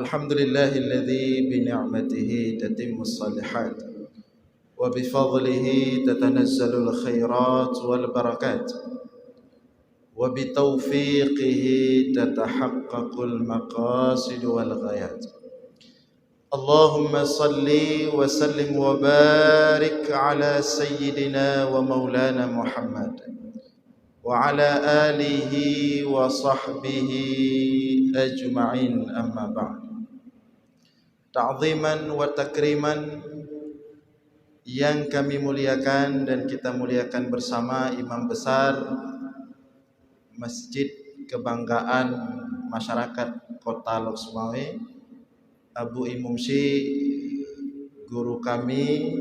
Alhamdulillahilladzi bini'matihi tatimmus shalihat wa bifadlihi tatanazzalul khairat wal barakat wa bitaufiqihi tatahaqqaqul maqasid wal ghayat. Allahumma salli wa sallim wa barik ala sayyidina wa maulana Muhammad wa ala alihi wa sahbihi ajma'in, amma ba'd. Ta'ziman wa takriman yang kami muliakan dan kita muliakan bersama Imam Besar Masjid Kebanggaan Masyarakat Kota Lok Sumawe, Abu Imumsi, guru kami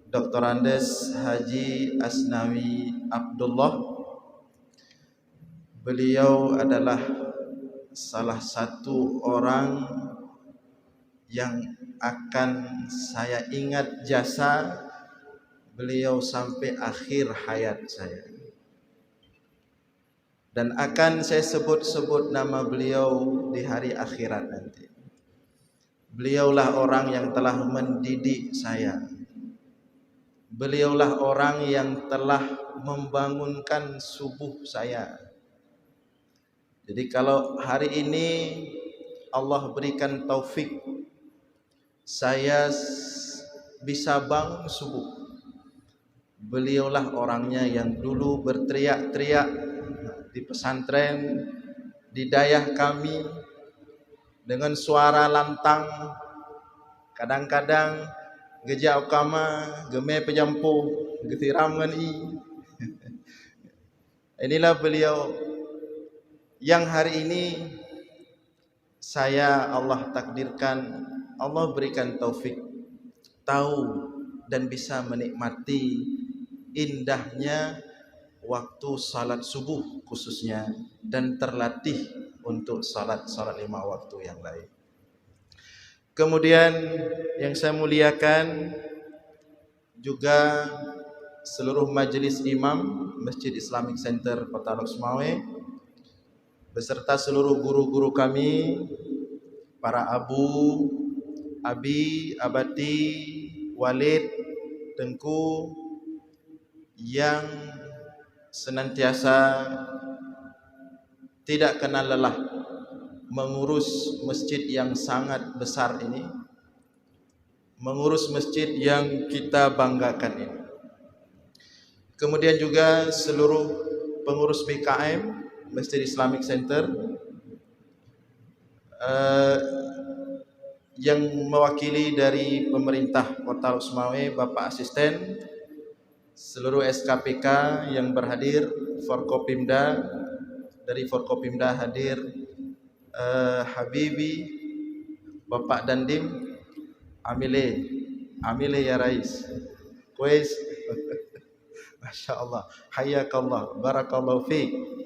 Dr. Andes Haji Asnawi Abdullah. Beliau adalah salah satu orang yang akan saya ingat jasa beliau sampai akhir hayat saya, dan akan saya sebut-sebut nama beliau di hari akhirat nanti. Beliaulah orang yang telah mendidik saya. Beliaulah orang yang telah membangunkan subuh saya. Jadi kalau hari ini Allah berikan taufik saya bisa bangun subuh, beliaulah orangnya yang dulu berteriak-teriak di pesantren, di dayah kami dengan suara lantang, kadang-kadang geja ukama, geme pejampu, getiram ngan i. Inilah beliau yang hari ini saya Allah takdirkan, Allah berikan taufik tahu dan bisa menikmati indahnya waktu salat subuh khususnya, dan terlatih untuk salat lima waktu yang lain. Kemudian yang saya muliakan juga seluruh majelis imam Masjid Islamic Center Kota Lok Sumawe beserta seluruh guru-guru kami, para abu, abi, abati, walid, tengku yang senantiasa tidak kenal lelah mengurus masjid yang sangat besar ini, mengurus masjid yang kita banggakan ini. Kemudian juga seluruh pengurus BKM Masjid Islamic Center yang mewakili dari pemerintah Kota Lok Sumawe, Bapak Asisten, seluruh SKPK yang berhadir, Forkopimda, dari Forkopimda hadir Habibi, Bapak Dandim, Amile ya Rais, Kuis, Masya Allah, Hayakallah, Barakallahu fiik.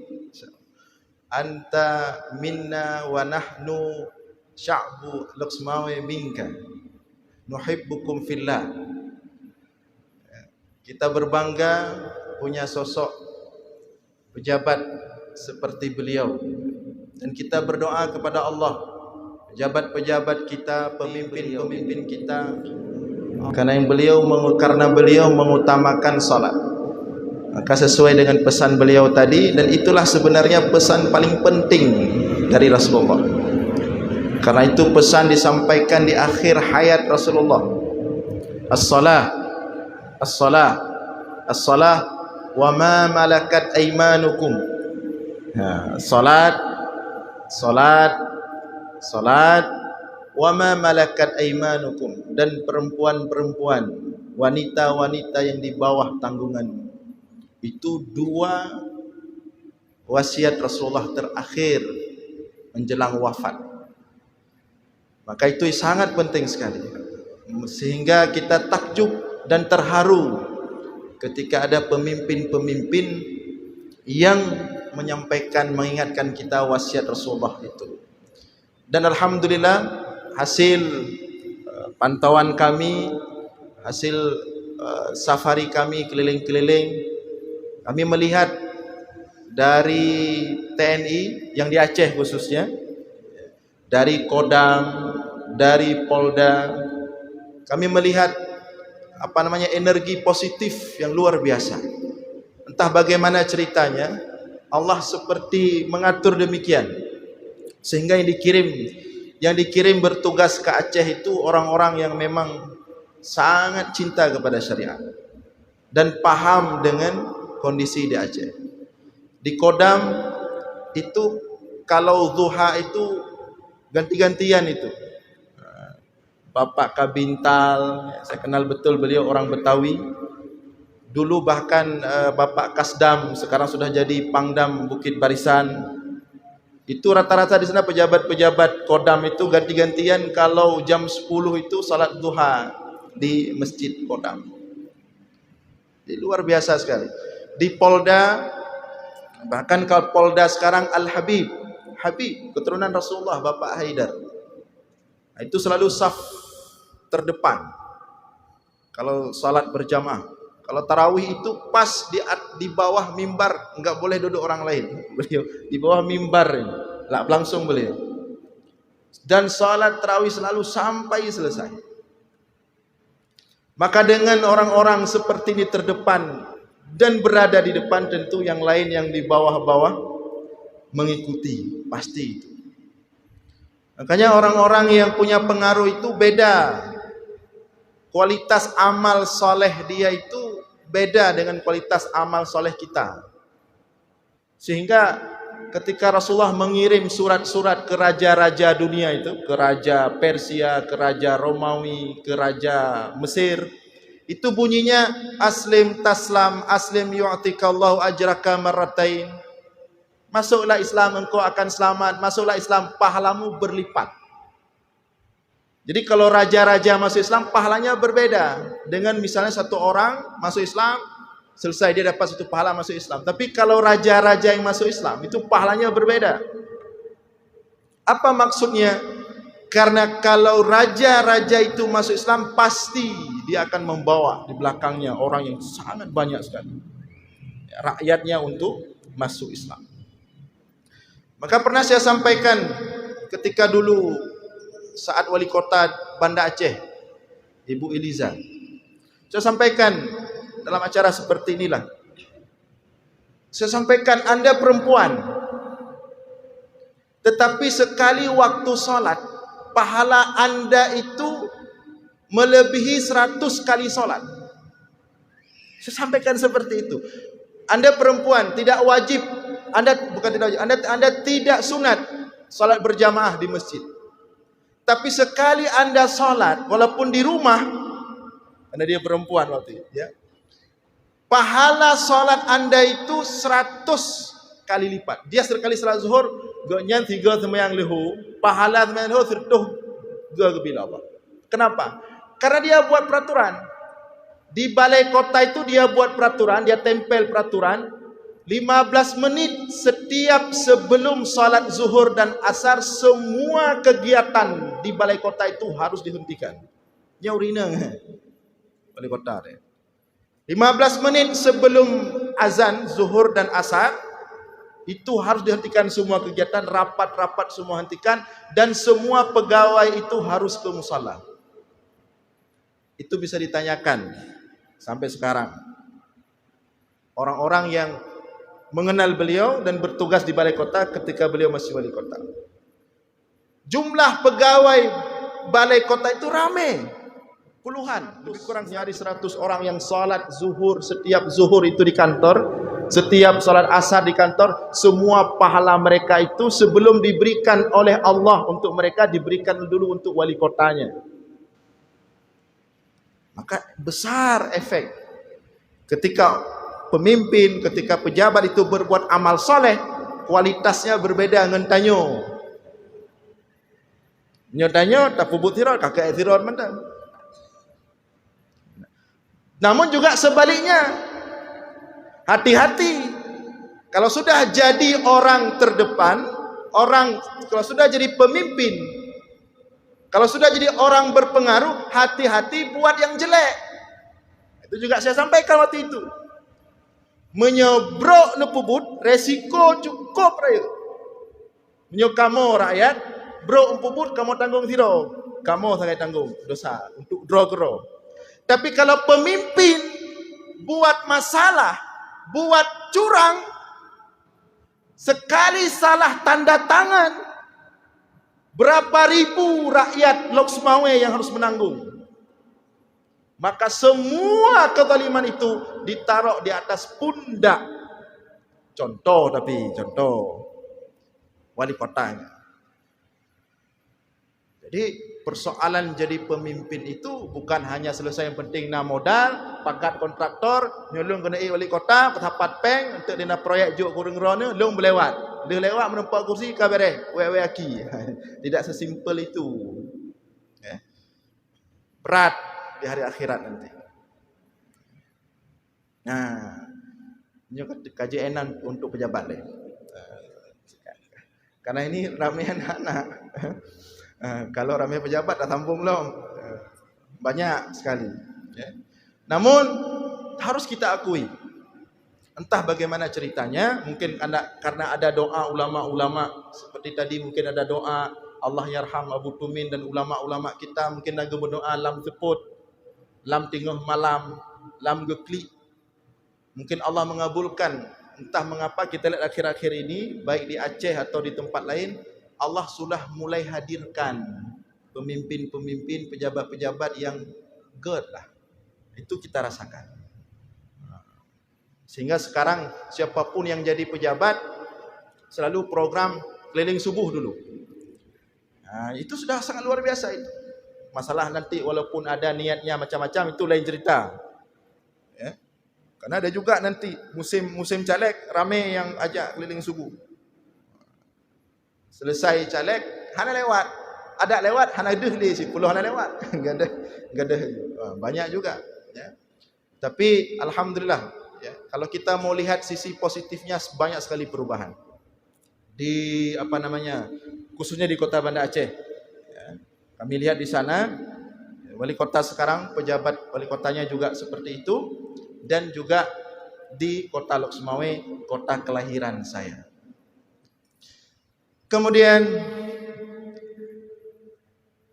Anta minna wa nahnu sya'bu Lok Sumawe minka, nuhibbukum fillah. Kita berbangga punya sosok pejabat seperti beliau, dan kita berdoa kepada Allah, pejabat-pejabat kita, pemimpin-pemimpin kita, karena beliau mengutamakan salat. Maka sesuai dengan pesan beliau tadi, dan itulah sebenarnya pesan paling penting dari Rasulullah. Karena itu pesan disampaikan di akhir hayat Rasulullah. As-salah, as-salah, as-salah wa ma malakat aymanukum. Salat, salat, salat, wa ma malakat aymanukum, dan perempuan-perempuan, wanita-wanita yang di bawah tanggungan. Itu dua wasiat Rasulullah terakhir menjelang wafat. Maka itu sangat penting sekali, sehingga kita takjub dan terharu ketika ada pemimpin-pemimpin yang menyampaikan, mengingatkan kita wasiat Rasulullah itu. Dan alhamdulillah hasil pantauan kami, hasil safari kami keliling-keliling, kami melihat dari TNI yang di Aceh khususnya, dari Kodam, dari Polda, kami melihat energi positif yang luar biasa. Entah bagaimana ceritanya, Allah seperti mengatur demikian, sehingga yang dikirim bertugas ke Aceh itu orang-orang yang memang sangat cinta kepada syariat dan paham dengan kondisi di Aceh. Di Kodam itu kalau duha itu ganti-gantian itu. Bapak Kabintal, saya kenal betul beliau orang Betawi. Dulu bahkan Bapak Kasdam, sekarang sudah jadi Pangdam Bukit Barisan. Itu rata-rata di sana pejabat-pejabat Kodam itu ganti-gantian kalau jam 10 itu salat duha di Masjid Kodam. Jadi luar biasa sekali. Di Polda, bahkan kalau Polda sekarang Al-Habib, keturunan Rasulullah Bapak Haidar. Itu selalu saf terdepan kalau salat berjamaah. Kalau tarawih itu pas di bawah mimbar, enggak boleh duduk orang lain. Beliau di bawah mimbar langsung beliau. Dan salat tarawih selalu sampai selesai. Maka dengan orang-orang seperti ini terdepan dan berada di depan, tentu yang lain yang di bawah-bawah mengikuti, pasti itu. Makanya orang-orang yang punya pengaruh itu beda. Kualitas amal soleh dia itu beda dengan kualitas amal soleh kita. Sehingga ketika Rasulullah mengirim surat-surat ke raja-raja dunia itu, ke raja Persia, ke raja Romawi, ke raja Mesir, itu bunyinya aslim taslam, aslim yu'tikallahu ajraka marratain. Masuklah Islam engkau akan selamat, masuklah Islam pahalamu berlipat. Jadi kalau raja-raja masuk Islam pahalanya berbeda dengan misalnya satu orang masuk Islam selesai dia dapat satu pahala masuk Islam. Tapi kalau raja-raja yang masuk Islam itu pahalanya berbeda. Apa maksudnya? Karena kalau raja-raja itu masuk Islam pasti dia akan membawa di belakangnya orang yang sangat banyak sekali rakyatnya untuk masuk Islam. Maka pernah saya sampaikan ketika dulu saat wali kota Banda Aceh, Ibu Eliza, saya sampaikan dalam acara seperti inilah. Saya sampaikan Anda perempuan, tetapi sekali waktu salat, pahala Anda itu melebihi 100 kali salat. Saya sampaikan seperti itu. Anda perempuan tidak wajib, Anda tidak sunat salat berjamaah di masjid. Tapi sekali Anda salat walaupun di rumah, karena dia perempuan waktu itu, ya. Pahala salat Anda itu 100 kali lipat. Dia sekali salat zuhur, gaknya 3 sembahyang lehu, pahala sembahyang lehu 3 bila Allah. Kenapa? Karena dia buat peraturan. Di balai kota itu dia buat peraturan, dia tempel peraturan 15 menit setiap sebelum salat zuhur dan asar, semua kegiatan di balai kota itu harus dihentikan. Nyaurina balai kota deh. 15 menit sebelum azan zuhur dan asar itu harus dihentikan semua kegiatan, rapat-rapat semua hentikan, dan semua pegawai itu harus ke musala. Itu bisa ditanyakan sampai sekarang. Orang-orang yang mengenal beliau dan bertugas di balai kota ketika beliau masih wali kota. Jumlah pegawai balai kota itu ramai, puluhan, lebih kurang nyaris 100 orang yang salat zuhur, setiap zuhur itu di kantor, setiap salat asar di kantor. Semua pahala mereka itu sebelum diberikan oleh Allah untuk mereka, diberikan dulu untuk wali kotanya. Maka besar efek ketika pemimpin, ketika pejabat itu berbuat amal soleh, kualitasnya berbeda dengan tanyo. Nyotanyo tak pubut tirot, kakek tirot mantan. Namun juga sebaliknya, hati-hati. Kalau sudah jadi orang terdepan, kalau sudah jadi pemimpin, kalau sudah jadi orang berpengaruh, hati-hati buat yang jelek. Itu juga saya sampaikan waktu itu. Menyobrok nepubut, resiko cukup rakyat. Menyokamo rakyat, bro umpubut kamu tanggung zero. Kamu saya tanggung dosa untuk draw kero. Tapi kalau pemimpin buat masalah, buat curang, sekali salah tanda tangan, berapa ribu rakyat Lok Sumawe yang harus menanggung. Maka semua kezaliman itu ditaruh di atas pundak. Contoh wali kotanya. Jadi persoalan jadi pemimpin itu bukan hanya selesai yang penting na modal, pangkat kontraktor, nyolong kena wali kota, petapat peng untuk dina proyek juk kurang rona, long berlewat. Dia lewat menempah kursi kabare, we aki. Tidak sesimpel itu. Ya. Berat di hari akhirat nanti. Nah, ini kajian untuk pejabat deh. Karena ini ramai anak-anak. Kalau ramai pejabat dah sambung belum? Banyak sekali. Ya. Namun harus kita akui, entah bagaimana ceritanya, mungkin karena ada doa ulama-ulama seperti tadi, mungkin ada doa Allah yarham Abu Tumin dan ulama-ulama kita mungkin lagi berdoa lam seput, lam tengah malam, lam geklik. Mungkin Allah mengabulkan. Entah mengapa kita lihat akhir-akhir ini, baik di Aceh atau di tempat lain, Allah sudah mulai hadirkan pemimpin-pemimpin, pejabat-pejabat yang good lah. Itu kita rasakan. Sehingga sekarang siapapun yang jadi pejabat, selalu program keliling subuh dulu. Nah, itu sudah sangat luar biasa itu. Masalah nanti walaupun ada niatnya macam-macam, itu lain cerita. Ya. Karena ada juga nanti musim caleg ramai yang ajak keliling subuh. Selesai caleg, hana lewat. Ada lewat, hana deh di 10 hana lewat. Enggak ada. Banyak juga, ya. Tapi alhamdulillah, ya, kalau kita mau lihat sisi positifnya, banyak sekali perubahan. Di khususnya di Kota Banda Aceh. Ya. Kami lihat di sana wali kota sekarang, pejabat wali kotanya juga seperti itu. Dan juga di Kota Lok Sumawe, kota kelahiran saya. Kemudian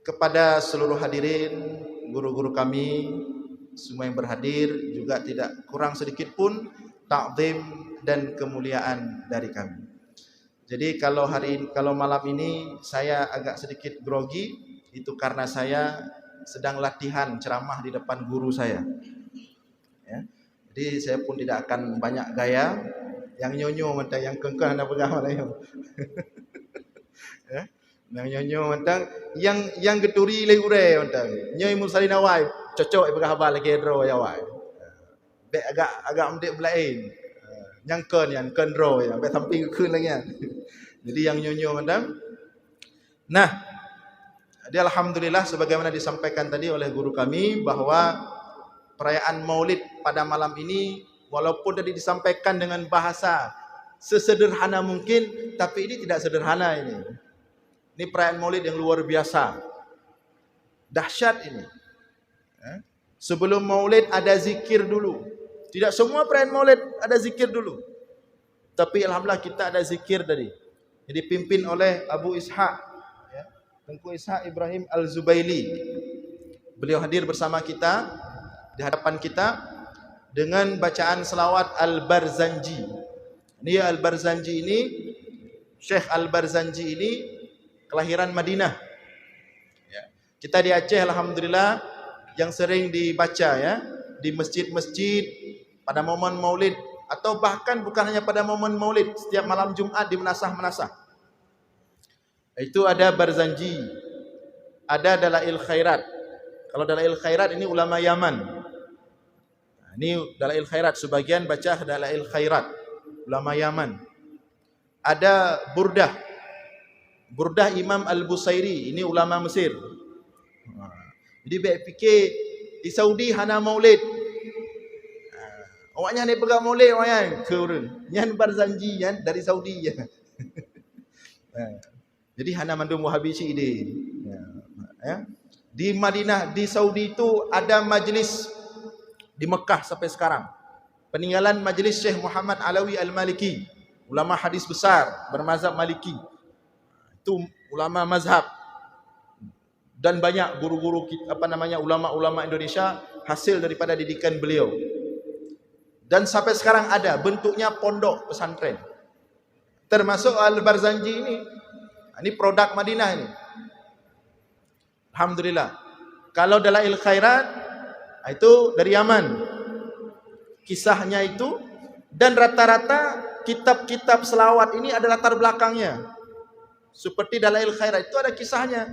kepada seluruh hadirin, guru-guru kami, semua yang berhadir, juga tidak kurang sedikit pun takzim dan kemuliaan dari kami. Jadi kalau malam ini saya agak sedikit grogi, itu karena saya sedang latihan ceramah di depan guru saya. Ya. Jadi saya pun tidak akan banyak gaya, yang nyonyo mentang yang kengkeh nak pegang malayam. Ya. Yang nyonyo mentang yang geturi le ure mentang. Nyoi musalina wai, cocok pegang habal lagi dro ya wai. Be agak mendek belain. Yang ken dro ya, be samping keun lagi kan. Jadi yang nyonyo mentang. Nah, jadi alhamdulillah sebagaimana disampaikan tadi oleh guru kami bahwa perayaan Maulid pada malam ini walaupun tadi disampaikan dengan bahasa sesederhana mungkin, tapi ini tidak sederhana ini. Ini perayaan Maulid yang luar biasa. Dahsyat ini. Sebelum Maulid ada zikir dulu. Tidak semua perayaan Maulid ada zikir dulu. Tapi alhamdulillah kita ada zikir tadi. Jadi dipimpin oleh Abu Ishaq, ya, Tengku Ishaq Ibrahim Al-Zubaili. Beliau hadir bersama kita di hadapan kita dengan bacaan selawat Al-Barzanji. Ini Al-Barzanji ini, Syekh Al-Barzanji ini kelahiran Madinah. Ya. Kita di Aceh alhamdulillah yang sering dibaca ya di masjid-masjid pada momen Maulid, atau bahkan bukan hanya pada momen Maulid, setiap malam Jumat di menasah-menasah. Itu ada Barzanji, ada Dalail Khairat. Kalau Dalail Khairat ini ulama Yaman. Ini Dalail Khairat, sebagian baca Dalail Khairat, ulama Yaman. Ada Burdah Imam Al-Busairi, ini ulama Mesir. Jadi baik fikir di Saudi hana Maulid. Awaknya ni pegang Maulid awaknya keurun. Nyan Barzanji yan dari Saudi ya. Jadi hana mandum Wahabi Syi'idin. Ya. Di Madinah, di Saudi itu ada majlis di Mekah sampai sekarang. Peninggalan majlis Syekh Muhammad Alawi Al-Maliki, ulama hadis besar bermazhab Maliki. Itu ulama mazhab. Dan banyak guru-guru ulama-ulama Indonesia hasil daripada didikan beliau. Dan sampai sekarang ada bentuknya pondok pesantren. Termasuk Al-Barzanji ini. Ini produk Madinah ini. Alhamdulillah. Kalau Dalail Khairat itu dari Yaman. Kisahnya itu, dan rata-rata kitab-kitab selawat ini ada latar belakangnya. Seperti Dalail Khairat itu ada kisahnya.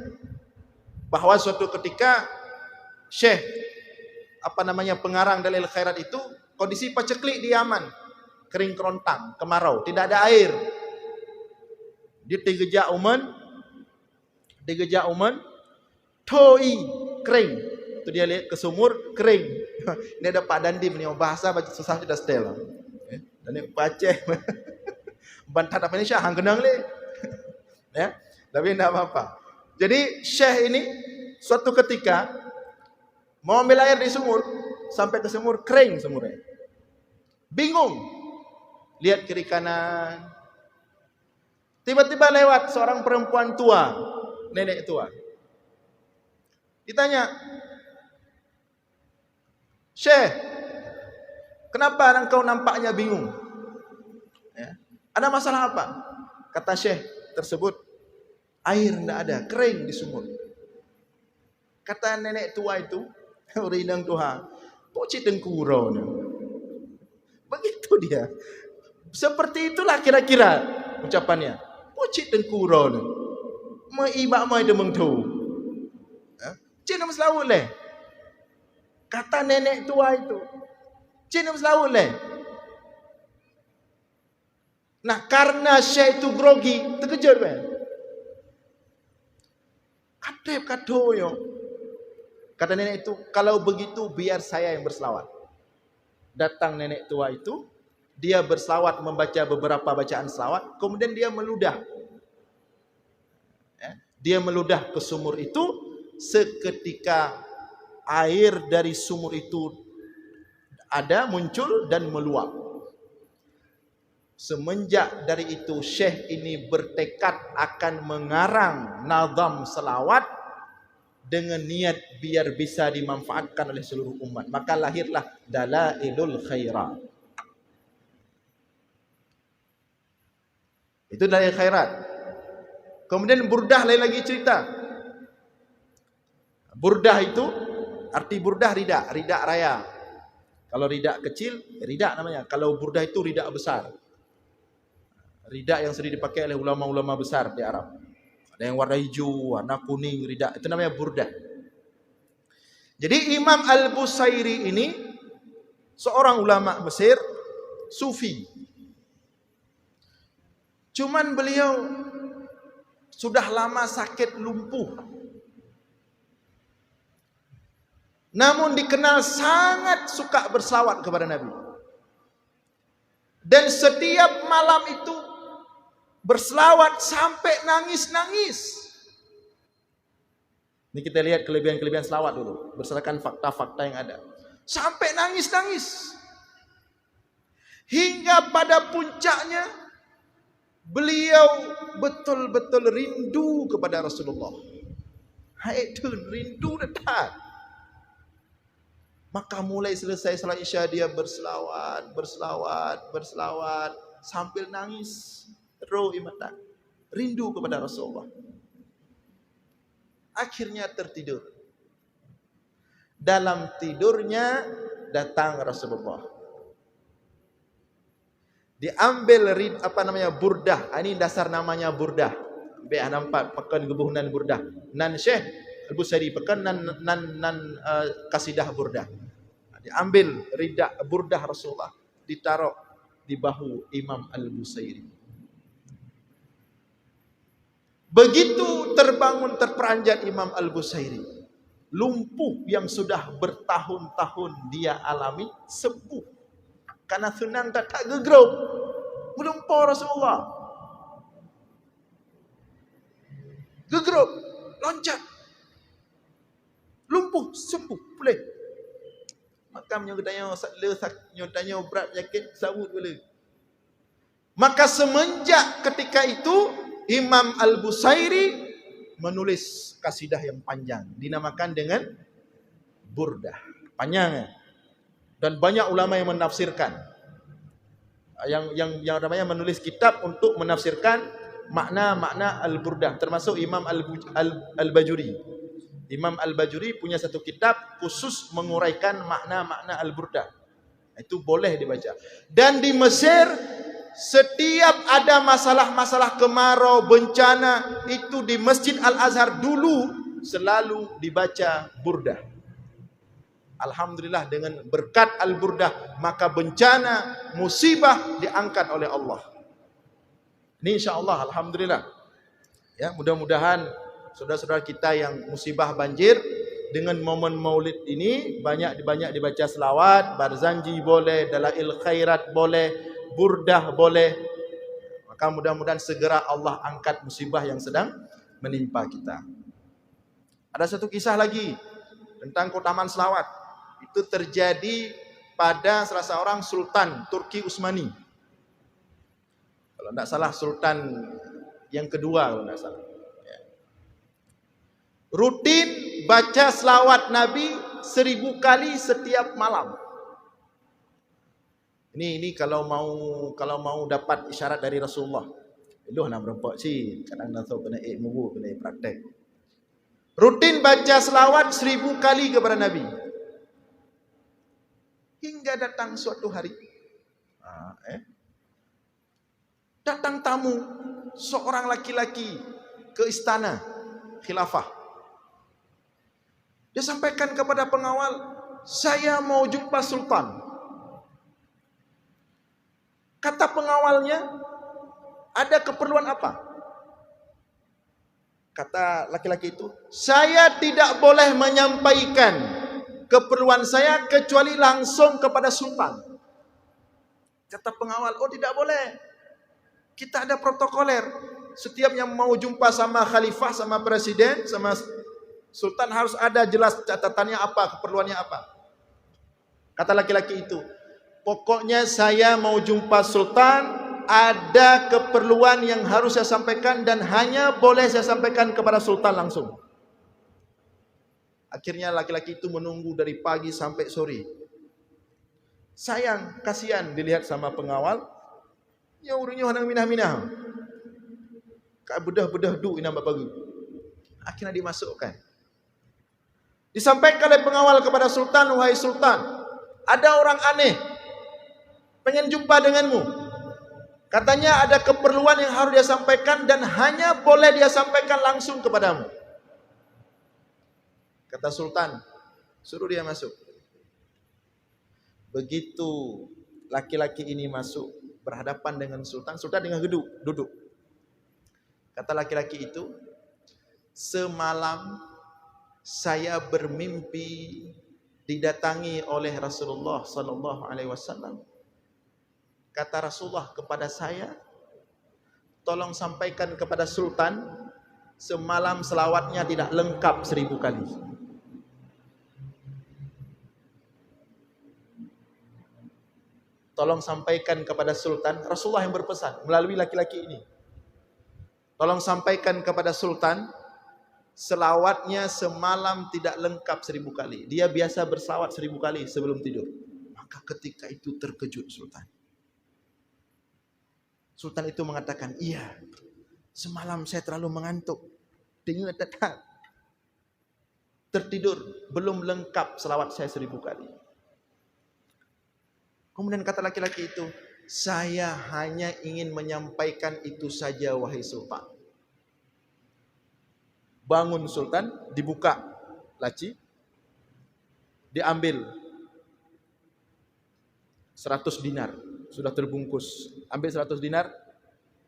Bahwa suatu ketika Syekh pengarang Dalail Khairat itu kondisi paceklik di Yaman, kering kerontang, kemarau, tidak ada air. Dia digejak uman, toi kering. Itu dia lihat ke sumur kering. Ini ada Pak Dandim ni bahasa baca susah sudah setel. Dan ni baca bantat apa ni Syah hang kenang le. Ya, tapi tidak apa-apa. Jadi Syekh ini suatu ketika mau ambil air di sumur, sampai ke sumur kering sumurnya. Bingung. Lihat kiri kanan. Tiba-tiba lewat seorang perempuan tua, nenek tua. Ditanya, "Syekh, kenapa engkau nampaknya bingung? Ya. Ada masalah apa?" Kata Syekh tersebut, "Air tidak ada, kering di sumur." Kata nenek tua itu, "Rinang Tuhan, pocit dengkuro." Begitu dia. Seperti itulah kira-kira ucapannya. Pocit dengkuro. Maibak mai demeng tu. Cina meselaut leh. Kata nenek tua itu. Cina meselaut leh. Nah, karena Syekh itu grogi, terkejut kan? Kadep kadoyo. Kata nenek itu, "Kalau begitu biar saya yang berselawat." Datang nenek tua itu, dia berselawat, membaca beberapa bacaan selawat, kemudian dia meludah. Dia meludah ke sumur itu, seketika air dari sumur itu muncul dan meluap. Semenjak dari itu Syekh ini bertekad akan mengarang nazam selawat dengan niat biar bisa dimanfaatkan oleh seluruh umat. Maka lahirlah Dalailul Khairat. Itu Dalail Khairat. Kemudian Burdah lain lagi cerita. Burdah itu, arti Burdah ridak raya. Kalau ridak kecil, ridak namanya. Kalau Burdah itu ridak besar. Ridak yang sering dipakai oleh ulama-ulama besar di Arab. Ada yang warna hijau, warna kuning, ridak. Itu namanya Burdah. Jadi Imam Al-Busairi ini seorang ulama Mesir, sufi. Cuman beliau sudah lama sakit lumpuh. Namun dikenal sangat suka berselawat kepada Nabi. Dan setiap malam itu berselawat sampai nangis-nangis. Ini kita lihat kelebihan-kelebihan selawat dulu, berdasarkan fakta-fakta yang ada. Sampai nangis-nangis. Hingga pada puncaknya beliau betul-betul rindu kepada Rasulullah. Itu rindu dekat. Maka mulai selesai salat Isya dia berselawat sambil nangis. Roh imatan. Rindu kepada Rasulullah. Akhirnya tertidur. Dalam tidurnya datang Rasulullah. Diambil burdah. Ini dasar namanya burdah. Biar nampak pekan gebuhunan burdah. Nan Syekh Al-Busairi pekan nan kasidah burdah. Diambil ridak burdah Rasulullah, ditaruh di bahu Imam Al-Busairi. Begitu terperanjat Imam Al-Busairi, lumpuh yang sudah bertahun-tahun dia alami sembuh karena senang tak gegerok melumpur Rasulullah. Gegerok, loncat, lumpuh, sembuh, boleh. Maka tanya berat penyakit, sawut boleh. Maka semenjak ketika itu Imam Al-Busairi menulis kasidah yang panjang, dinamakan dengan Burdah. Panjang ya? Dan banyak ulama yang menafsirkan, yang namanya menulis kitab untuk menafsirkan makna-makna Al-Burdah, termasuk Imam Al-Bajuri. Imam Al-Bajuri punya satu kitab khusus menguraikan makna-makna Al-Burdah. Itu boleh dibaca. Dan di Mesir, setiap ada masalah-masalah kemarau, bencana, itu di Masjid Al-Azhar dulu selalu dibaca Burdah. Alhamdulillah, dengan berkat Al-Burdah maka bencana, musibah diangkat oleh Allah. Ini insyaAllah, alhamdulillah. Ya, mudah-mudahan saudara-saudara kita yang musibah banjir, dengan momen maulid ini banyak dibaca selawat, Barzanji boleh, Dalail Khairat boleh, Burdah boleh. Maka mudah-mudahan segera Allah angkat musibah yang sedang menimpa kita. Ada satu kisah lagi tentang keutamaan selawat. Itu terjadi pada salah seorang sultan Turki Utsmani. Kalau tidak salah sultan yang kedua, kalau tidak salah. Rutin baca selawat Nabi 1000 kali setiap malam. Ini kalau mau dapat isyarat dari Rasulullah. Itu nak berempat sih, kadang dah tahu kena mubu, kena praktek. Rutin baca selawat 1000 kali kepada Nabi. Hingga datang suatu hari, datang tamu seorang laki-laki ke istana khilafah. Dia sampaikan kepada pengawal, saya mau jumpa sultan. Kata pengawalnya, ada keperluan apa? Kata laki-laki itu, saya tidak boleh menyampaikan keperluan saya kecuali langsung kepada sultan. Kata pengawal, oh tidak boleh. Kita ada protokoler. Setiap yang mau jumpa sama khalifah, sama presiden, sama sultan harus ada jelas catatannya apa, keperluannya apa. Kata laki-laki itu, pokoknya saya mau jumpa sultan, ada keperluan yang harus saya sampaikan dan hanya boleh saya sampaikan kepada sultan langsung. Akhirnya laki-laki itu menunggu dari pagi sampai sore. Sayang, kasihan dilihat sama pengawal. Ya urungnya hanang minah-minah. Kak bedah-bedah du ina bagi. Akhirnya dimasukkan. Disampaikan oleh pengawal kepada sultan, wahai sultan, ada orang aneh pengen jumpa denganmu. Katanya ada keperluan yang harus dia sampaikan dan hanya boleh dia sampaikan langsung kepadamu. Kata sultan, suruh dia masuk. Begitu laki-laki ini masuk berhadapan dengan sultan, sultan dengan duduk. Kata laki-laki itu, semalam saya bermimpi didatangi oleh Rasulullah sallallahu alaihi wasallam. Kata Rasulullah kepada saya, tolong sampaikan kepada sultan, semalam selawatnya tidak lengkap 1000 kali. Tolong sampaikan kepada sultan, Rasulullah yang berpesan melalui laki-laki ini. Tolong sampaikan kepada sultan, selawatnya semalam tidak lengkap 1000 kali. Dia biasa berselawat 1000 kali sebelum tidur. Maka ketika itu terkejut sultan. Sultan itu mengatakan, iya, semalam saya terlalu mengantuk. Dengar tetap. Tertidur, belum lengkap selawat saya 1000 kali. Kemudian kata laki-laki itu, saya hanya ingin menyampaikan itu saja wahai sultan. Bangun sultan, dibuka laci, diambil 100 dinar, sudah terbungkus. Ambil 100 dinar,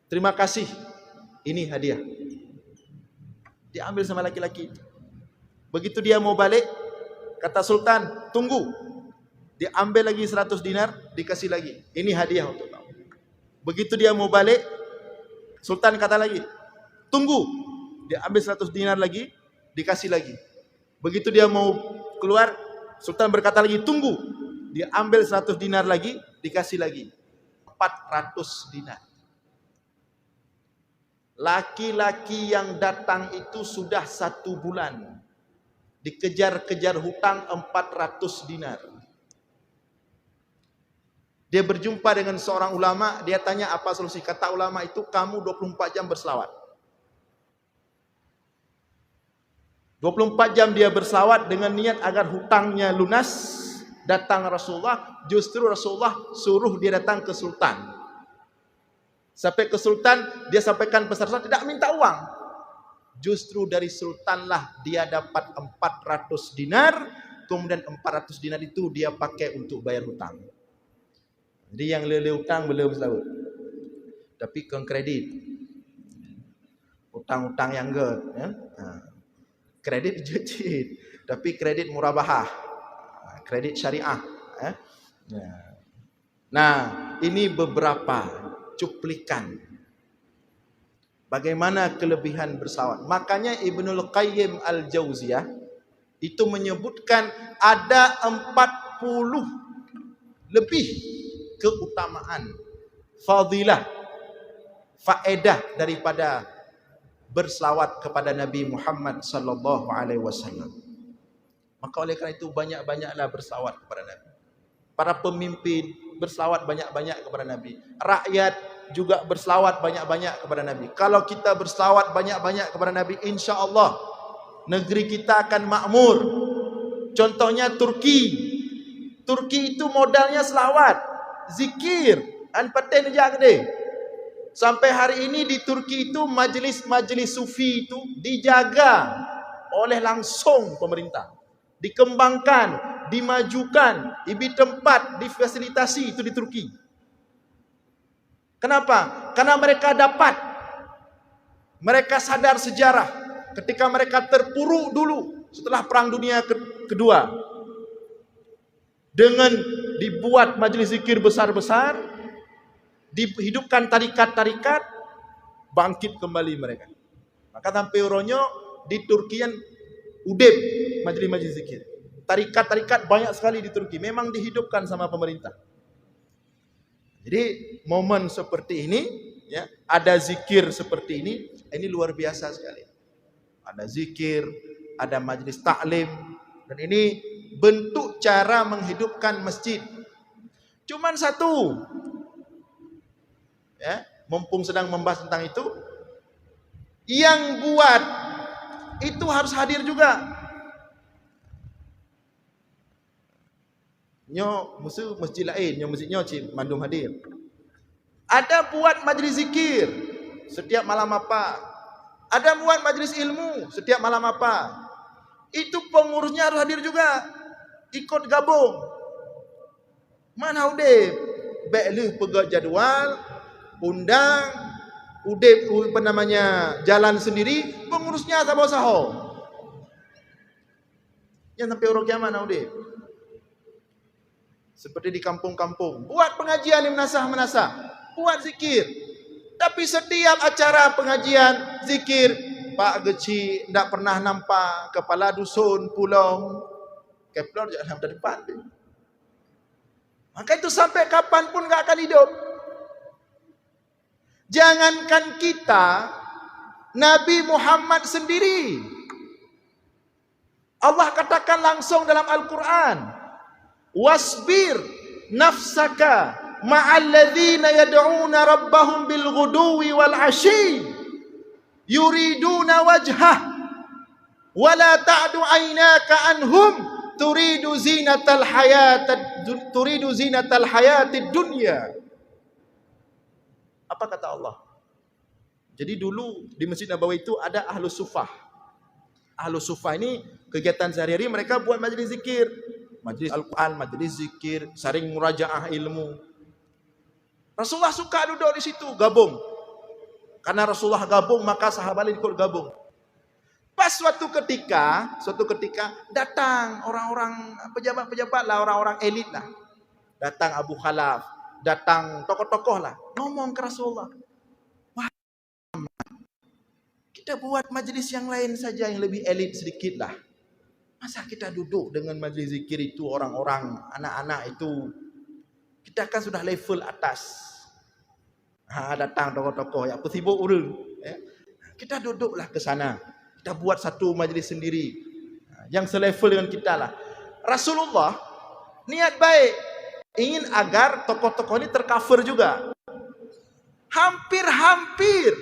terima kasih, ini hadiah. Diambil sama laki-laki. Begitu dia mau balik, kata sultan, tunggu. Diambil lagi 100 dinar, dikasih lagi. Ini hadiah untuk kamu. Begitu dia mau balik, sultan kata lagi, tunggu. Diambil 100 dinar lagi, dikasih lagi. Begitu dia mau keluar, sultan berkata lagi, tunggu. Diambil 100 dinar lagi, dikasih lagi. 400 dinar. Laki-laki yang datang itu sudah 1 bulan dikejar-kejar hutang 400 dinar. Dia berjumpa dengan seorang ulama, dia tanya apa solusi. Kata ulama itu, kamu 24 jam berselawat. 24 jam dia berselawat dengan niat agar hutangnya lunas. Datang Rasulullah, justru Rasulullah suruh dia datang ke sultan. Sampai ke sultan, dia sampaikan pesan Rasul, tidak minta uang. Justru dari sultanlah dia dapat 400 dinar, kemudian 400 dinar itu dia pakai untuk bayar hutang. Jadi yang lele hutang belum selalu. Tapi kong kredit. Hutang-hutang yang good, ya. Kredit jujit, tapi kredit murabahah. Kredit syariah, ya. Nah, ini beberapa cuplikan bagaimana kelebihan berselawat. Makanya Ibnul Qayyim Al-Jauziyah itu menyebutkan ada 40 lebih keutamaan, fadilah, faedah daripada berselawat kepada Nabi Muhammad sallallahu alaihi wasallam. Maka oleh kerana itu banyak-banyaklah berselawat kepada Nabi. Para pemimpin berselawat banyak-banyak kepada Nabi. Rakyat juga berselawat banyak-banyak kepada Nabi. Kalau kita berselawat banyak-banyak kepada Nabi, insya-Allah negeri kita akan makmur. Contohnya Turki. Turki itu modalnya selawat, zikir, anpaten aja gede. Sampai hari ini di Turki itu majlis-majlis sufi itu dijaga oleh langsung pemerintah. Dikembangkan, dimajukan, diberi tempat, difasilitasi itu di Turki. Kenapa? Karena mereka dapat. Mereka sadar sejarah ketika mereka terpuruk dulu setelah Perang Dunia Kedua. Dengan dibuat majlis zikir besar-besar, dihidupkan tarikat-tarikat, bangkit kembali mereka. Maka sampai uronyo di Turkian udep majlis-majlis zikir. Tarikat-tarikat banyak sekali di Turki, memang dihidupkan sama pemerintah. Jadi momen seperti ini, ya, ada zikir seperti ini luar biasa sekali. Ada zikir, ada majlis taklim, dan ini bentuk cara menghidupkan masjid. Cuman satu, ya, mumpung sedang membahas tentang itu, yang buat itu harus hadir juga. Nyo musuh masjid lain, nyo masjidnya cik mandum hadir. Ada buat majlis zikir setiap malam apa? Ada buat majlis ilmu setiap malam apa? Itu pengurusnya harus hadir juga, ikut gabung. Mana udah beleh pegang jadual, undang, udah apa namanya jalan sendiri, pengurusnya saho-saho. Yang sampai orang kiamat udah. Seperti di kampung-kampung, buat pengajian yang menasah-menasah, buat zikir. Tapi setiap acara pengajian zikir, Pak Geci tidak pernah nampak kepala dusun pulang. Kepala jangan dari depan. Maka itu sampai kapan pun tidak akan hidup. Jangankan kita, Nabi Muhammad sendiri, Allah katakan langsung dalam Al-Quran, wasbir nafsaka ma'alladzina yad'una rabbahum bil ghuduwi wal 'ashyi yuriduna wajhah wa la ta'du 'ainaka anhum turidu zinatal hayatid dunya. Apa kata Allah? Jadi dulu di Masjid Nabawi itu ada Ahlus Sufah. Ahlus Sufah ini kegiatan sehari-hari mereka buat majlis zikir, majlis Al-Quran, majlis zikir, saring murajaah ilmu. Rasulullah suka duduk di situ, gabung. Karena Rasulullah gabung, maka sahabat ikut gabung. Pas suatu ketika datang orang-orang pejabat-pejabat lah, orang-orang elit lah. Datang Abu Khalaf, datang tokoh-tokoh lah, ngomong ke Rasulullah. Wah, kita buat majlis yang lain saja yang lebih elit sedikit lah. Masa kita duduk dengan majlis zikir itu orang-orang, anak-anak itu, kita kan sudah level atas. Datang tokoh-tokoh, ya aku sibuk urus. Kita duduklah ke sana. Kita buat satu majlis sendiri yang selevel dengan kita lah. Rasulullah niat baik, ingin agar tokoh-tokoh ini tercover juga. Hampir-hampir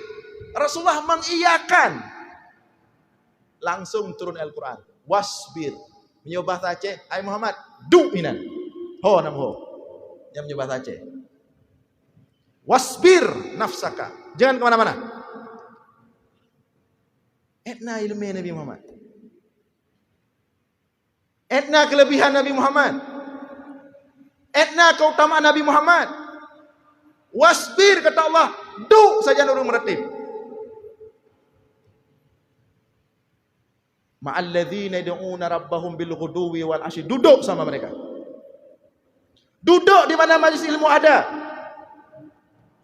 Rasulullah mengiyakan. Langsung turun Al-Quran. Wasbir. Menyubah Aceh. Hai Muhammad. Du inan. Ho nam ho. Yang menyubah Aceh. Wasbir nafsaka. Jangan kemana-mana. Etna ilmu Nabi Muhammad. Etna kelebihan Nabi Muhammad. Etna keutamaan Nabi Muhammad. Wasbir kata Allah. Du saja nurung meretib. Ma'alladzina yad'una rabbahum bil ghuduwi wal asyi. Duduk sama mereka. Duduk di mana majlis ilmu ada.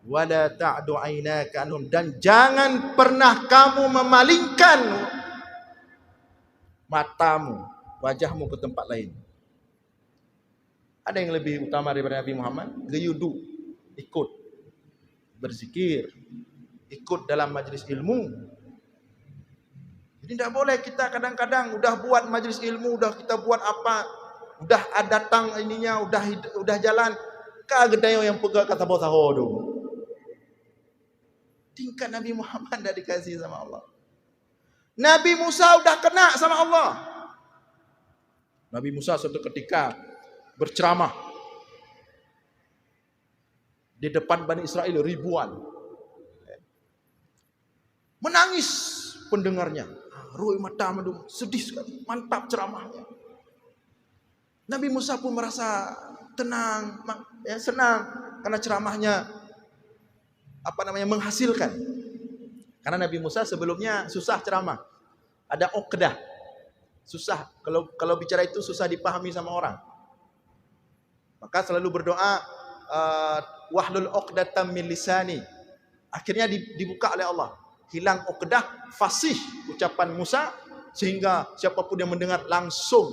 Wala ta'du 'ainaka anhum, dan jangan pernah kamu memalingkan matamu, wajahmu ke tempat lain. Ada yang lebih utama daripada Nabi Muhammad? Geyudu, ikut berzikir, ikut dalam majlis ilmu. Jadi tidak boleh kita kadang-kadang udah buat majlis ilmu, udah kita buat apa, udah datang ininya, udah jalan, kagedayo yang pegang kata bau sahodo. Tingkat Nabi Muhammad dah dikasih sama Allah. Nabi Musa udah kena sama Allah. Nabi Musa suatu ketika berceramah di depan Bani Israel ribuan. Menangis pendengarnya. Roi mata madu, sedih sekali, mantap ceramahnya. Nabi Musa pun merasa tenang, ya, senang karena ceramahnya menghasilkan. Karena Nabi Musa sebelumnya susah ceramah, ada uqdah, susah kalau bicara itu susah dipahami sama orang. Maka selalu berdoa, wahlul uqdatam min lisani. Akhirnya dibuka oleh Allah. Hilang uqdah, fasih ucapan Musa, sehingga siapapun yang mendengar langsung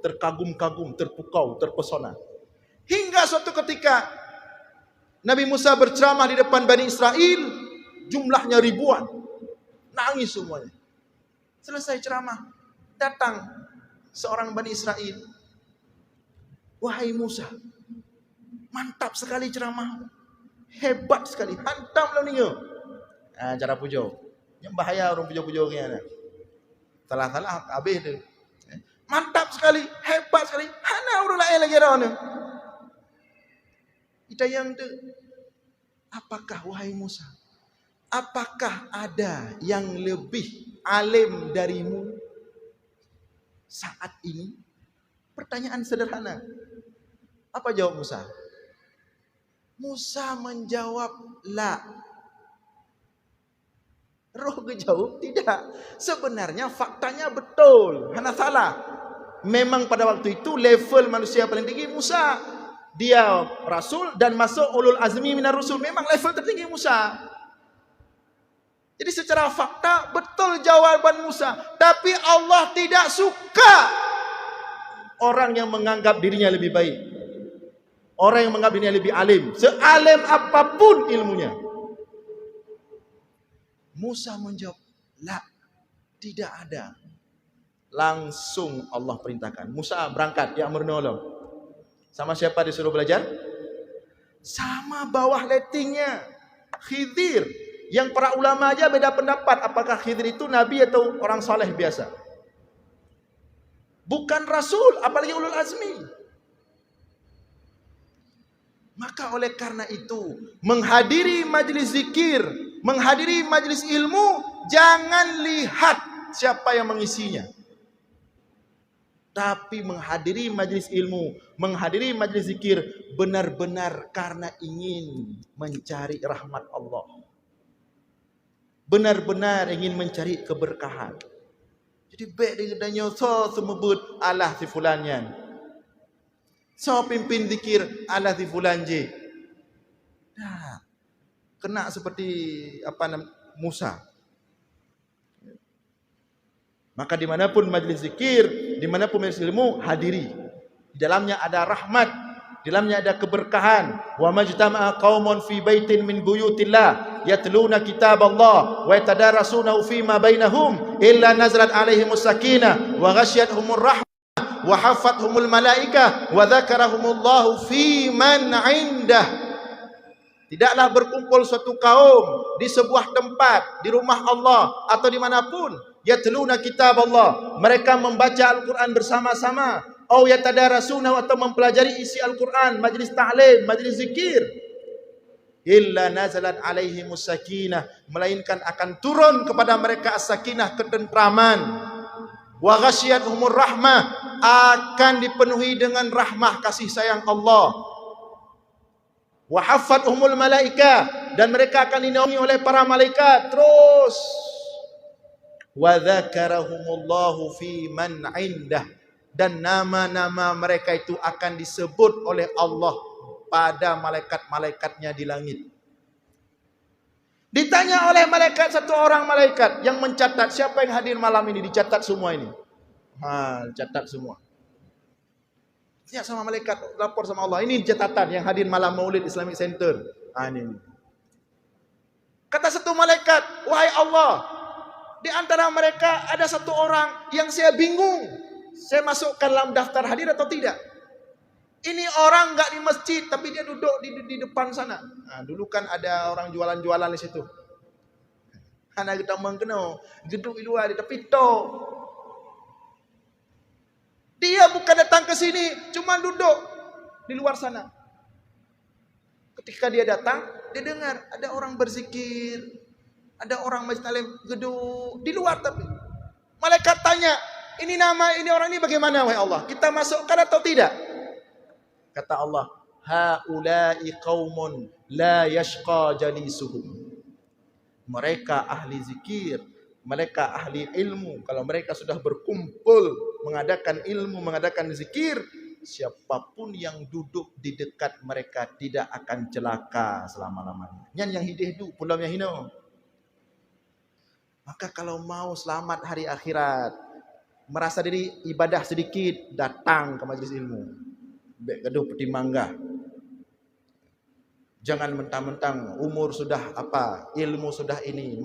terkagum-kagum, terpukau, terpesona. Hingga suatu ketika Nabi Musa berceramah di depan Bani Israel, jumlahnya ribuan, nangis semuanya. Selesai ceramah, datang seorang Bani Israel. Wahai Musa, mantap sekali ceramah, hebat sekali, hantam lo ningo. Cara pujo, yang bahaya orang pujo-pujo gini. Salah-salah habis tu. Mantap sekali, hebat sekali. Hana orang lain lagi orang tu. Kita yang tu, apakah wahai Musa? Apakah ada yang lebih alim darimu saat ini? Pertanyaan sederhana. Apa jawab Musa? Musa menjawab, la. Roh kejauh? Tidak. Sebenarnya faktanya betul. Hana salah. Memang pada waktu itu level manusia paling tinggi Musa. Dia rasul dan masuk ulul azmi minar rusul. Memang level tertinggi Musa. Jadi secara fakta betul jawaban Musa. Tapi Allah tidak suka orang yang menganggap dirinya lebih baik. Orang yang menganggap dirinya lebih alim. Sealim apapun ilmunya. Musa menjawab, la, tidak ada. Langsung Allah perintahkan. Musa berangkat, ya amrunullah. Sama siapa disuruh belajar? Sama bawah lettingnya, Khidir. Yang para ulama aja beda pendapat. Apakah Khidir itu nabi atau orang soleh biasa? Bukan rasul, apalagi ulul azmi. Maka oleh karena itu, menghadiri majlis zikir, menghadiri majlis ilmu, jangan lihat siapa yang mengisinya. Tapi menghadiri majlis ilmu, menghadiri majlis zikir, benar-benar karena ingin mencari rahmat Allah. Benar-benar ingin mencari keberkahan. Jadi baik dia katanya, so semebut Allah si fulannya. So pimpin zikir ala si fulan je. Nah, kena seperti Musa. Maka dimanapun majlis zikir, dimanapun majlis ilmu, hadiri. Di dalamnya ada rahmat, dalamnya ada keberkahan. Wa majtama'a qaumun fi baitin min buyutillah yatluna kitaballah wa yatadarasunahu fima bainahum illa nazalat alaihimus sakinah wa ghasyiyatuhumur rahmah wa hafathumul malaikah wa dzakarahumullahu fi man 'indah. Tidaklah berkumpul suatu kaum di sebuah tempat, di rumah Allah atau dimanapun, yatluna kitaballah, mereka membaca Al-Quran bersama-sama, au yatadarasunahu, atau mempelajari isi Al-Quran, majlis ta'lim, majlis zikir, illa nazalat alaihimus sakinah, melainkan akan turun kepada mereka as-sakinah, ketentraman, wa ghasyiyatuhumur rahmah, akan dipenuhi dengan rahmah kasih sayang Allah, wa hafathumul malaikah, dan mereka akan dinaungi oleh para malaikat. Terus wa dzakarahumullahu fi man 'indah, dan nama-nama mereka itu akan disebut oleh Allah pada malaikat-malaikatnya di langit. Ditanya oleh malaikat, satu orang malaikat yang mencatat siapa yang hadir malam ini, dicatat semua ini. Catat semua. Ya, sama malaikat lapor sama Allah, ini catatan yang hadir malam Maulid Islamic Center. Ini. Kata satu malaikat, wahai Allah, di antara mereka ada satu orang yang saya bingung, saya masukkan dalam daftar hadir atau tidak. Ini orang enggak di masjid, tapi dia duduk di depan sana. Dulu kan ada orang jualan-jualan di situ. Anak kita mengkenal, duduk di luar di tepi tok. Dia bukan datang ke sini, cuma duduk di luar sana. Ketika dia datang, dia dengar ada orang berzikir, ada orang majlis taklim duduk di luar, tapi malaikat tanya, ini nama ini orang ini bagaimana wahai Allah? Kita masukkan atau tidak? Kata Allah, haula'i qaumun la yashqa jalisuhum. Mereka ahli zikir, mereka ahli ilmu. Kalau mereka sudah berkumpul mengadakan ilmu, mengadakan zikir, siapapun yang duduk di dekat mereka tidak akan celaka selama-lamanya. Yang hidup pulau yang hino. Maka kalau mau selamat hari akhirat, merasa diri ibadah sedikit, datang ke majlis ilmu. Bek gaduh peti mangga. Jangan mentang-mentang umur sudah apa, ilmu sudah ini,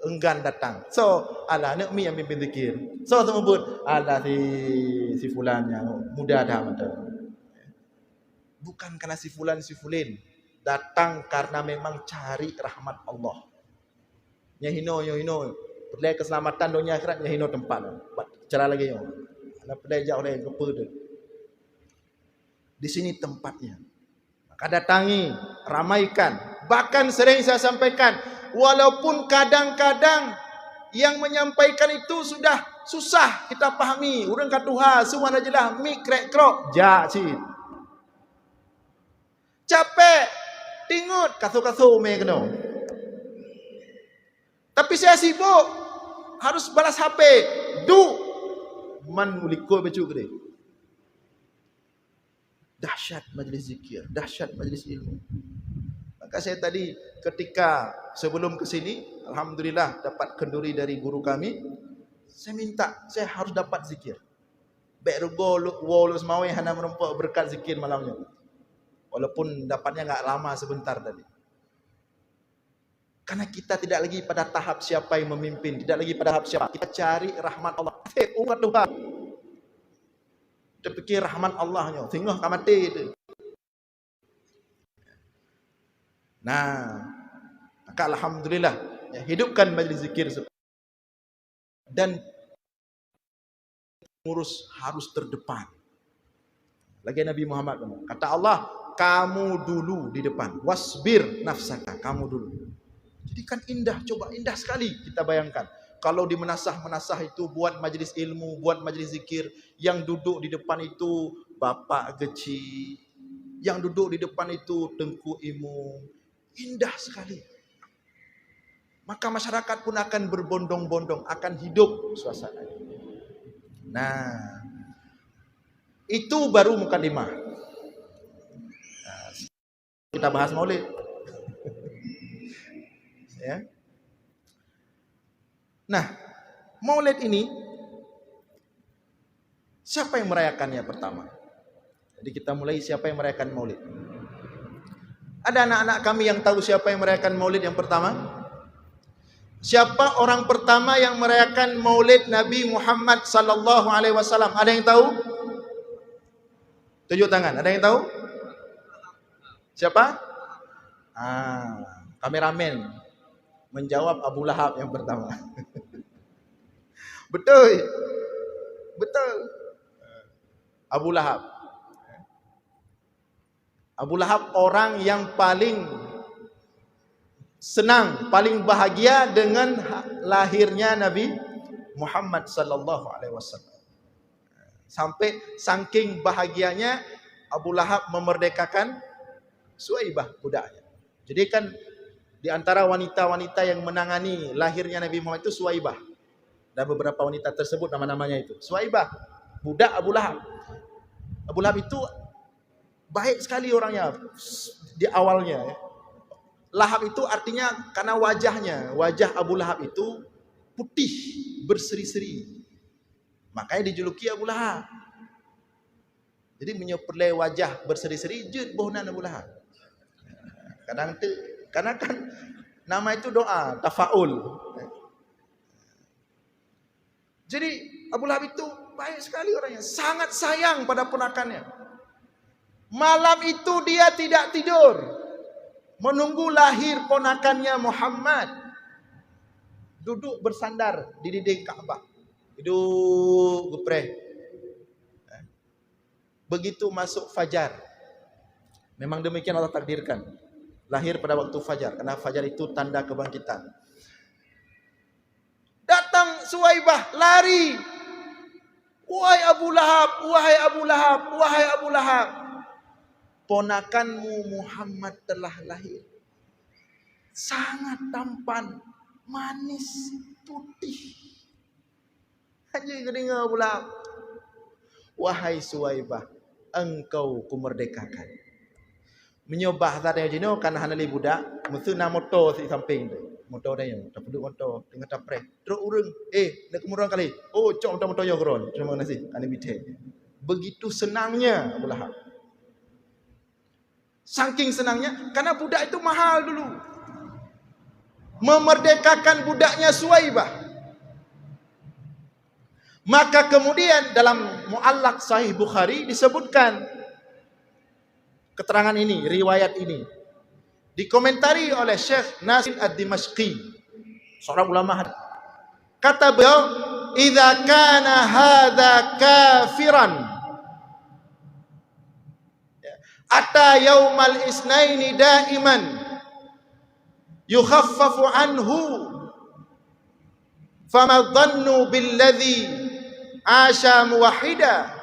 enggan datang. So, ala nak mi yang pimpin zikir. So, tersebut ala si fulan yang muda dah mata. Bukan karena si fulin, datang karena memang cari rahmat Allah. Yang hino, pelai keselamatan dunia akhirat, yang hino tempat. Cara lagi yo. Ana pelai jauh lagi ke tu. Di sini tempatnya. Maka datangi, ramaikan. Bahkan sering saya sampaikan, walaupun kadang-kadang yang menyampaikan itu sudah susah kita pahami. Urang katuha, semua najelah mi krek-krok. Cik. Capek, tingut, kasu-kasu me kena. Tapi saya sibuk, harus balas HP. Man muliko becu gede. Dahsyat majlis zikir, dahsyat majlis ilmu. Maka saya tadi ketika sebelum ke sini, alhamdulillah dapat kenduri dari guru kami, saya minta saya harus dapat zikir. Baik rugo wolus mawe hana merempok berkat zikir malamnya. Walaupun dapatnya enggak lama, sebentar tadi. Karena kita tidak lagi pada tahap siapa yang memimpin, tidak lagi pada tahap siapa. Kita cari rahmat Allah. Umat Tuhan. Kita fikir rahmat Allahnya, tinggal kamati itu. Nah, maka alhamdulillah, ya, hidupkan majlis zikir dan ngurus harus terdepan. Lagi Nabi Muhammad kata Allah, kamu dulu di depan. Wasbir nafsaka, kamu dulu. Jadi kan indah, coba indah sekali kita bayangkan. Kalau di menasah-menasah itu buat majlis ilmu, buat majlis zikir, yang duduk di depan itu bapak geci, yang duduk di depan itu tengku imu, indah sekali. Maka masyarakat pun akan berbondong-bondong, akan hidup suasana. Nah, itu baru mukadimah. Nah, kita bahas maulid. Ya. Nah, maulid ini siapa yang merayakannya pertama? Jadi kita mulai siapa yang merayakan maulid. Ada anak-anak kami yang tahu siapa yang merayakan maulid yang pertama? Siapa orang pertama yang merayakan maulid Nabi Muhammad sallallahu alaihi wasallam? Ada yang tahu? Tunjuk tangan. Ada yang tahu? Siapa? Kameramen menjawab Abu Lahab yang pertama. Betul. Betul. Abu Lahab. Abu Lahab orang yang paling senang, paling bahagia dengan lahirnya Nabi Muhammad sallallahu alaihi wasallam. Sampai saking bahagianya Abu Lahab memerdekakan Suwaibah budaknya. Jadi kan di antara wanita-wanita yang menangani lahirnya Nabi Muhammad itu Suwaibah. Dan beberapa wanita tersebut nama-namanya itu. Suwaibah, budak Abu Lahab. Abu Lahab itu baik sekali orangnya di awalnya. Lahab itu artinya karena wajahnya. Wajah Abu Lahab itu putih, berseri-seri. Makanya dijuluki Abu Lahab. Jadi menyepelai wajah berseri-seri, jut bohnan Abu Lahab. Karena kan nama itu doa, tafaul. Jadi Abu Lahab itu baik sekali orangnya, sangat sayang pada ponakannya. Malam itu dia tidak tidur, menunggu lahir ponakannya Muhammad. Duduk bersandar di dinding Ka'bah. Hidup gepreh. Begitu masuk fajar, memang demikian Allah takdirkan. Lahir pada waktu fajar, karena fajar itu tanda kebangkitan. Datang Suwaibah, lari. Wahai Abu Lahab, wahai Abu Lahab, wahai Abu Lahab. Ponakanmu Muhammad telah lahir. Sangat tampan, manis, putih. Hanya dengar Abu Lahab. Wahai Suwaibah, engkau kumerdekakan. Menyobah tadi jino kan hanali budak, mesti na motor di samping tu. Motor dia, tak duduk motor dengan tapre. Terus urang, nak kemurang kali. Oh, cok motor yo kron. Terima kasih, ane bite. Begitu senangnya Abu Lahab. Saking senangnya, karena budak itu mahal dulu. Memerdekakan budaknya Suwaibah. Maka kemudian dalam Mu'allaq Sahih Bukhari disebutkan keterangan ini, riwayat ini. Dikomentari oleh Syekh Nasir Ad-Dimashqi, seorang ulama hadis. Kata beliau, "Idza kana hadza kafiran, ata yaumal isnaini daiman yukhaffafu anhu, fama dhannu billadhi asha muwahhida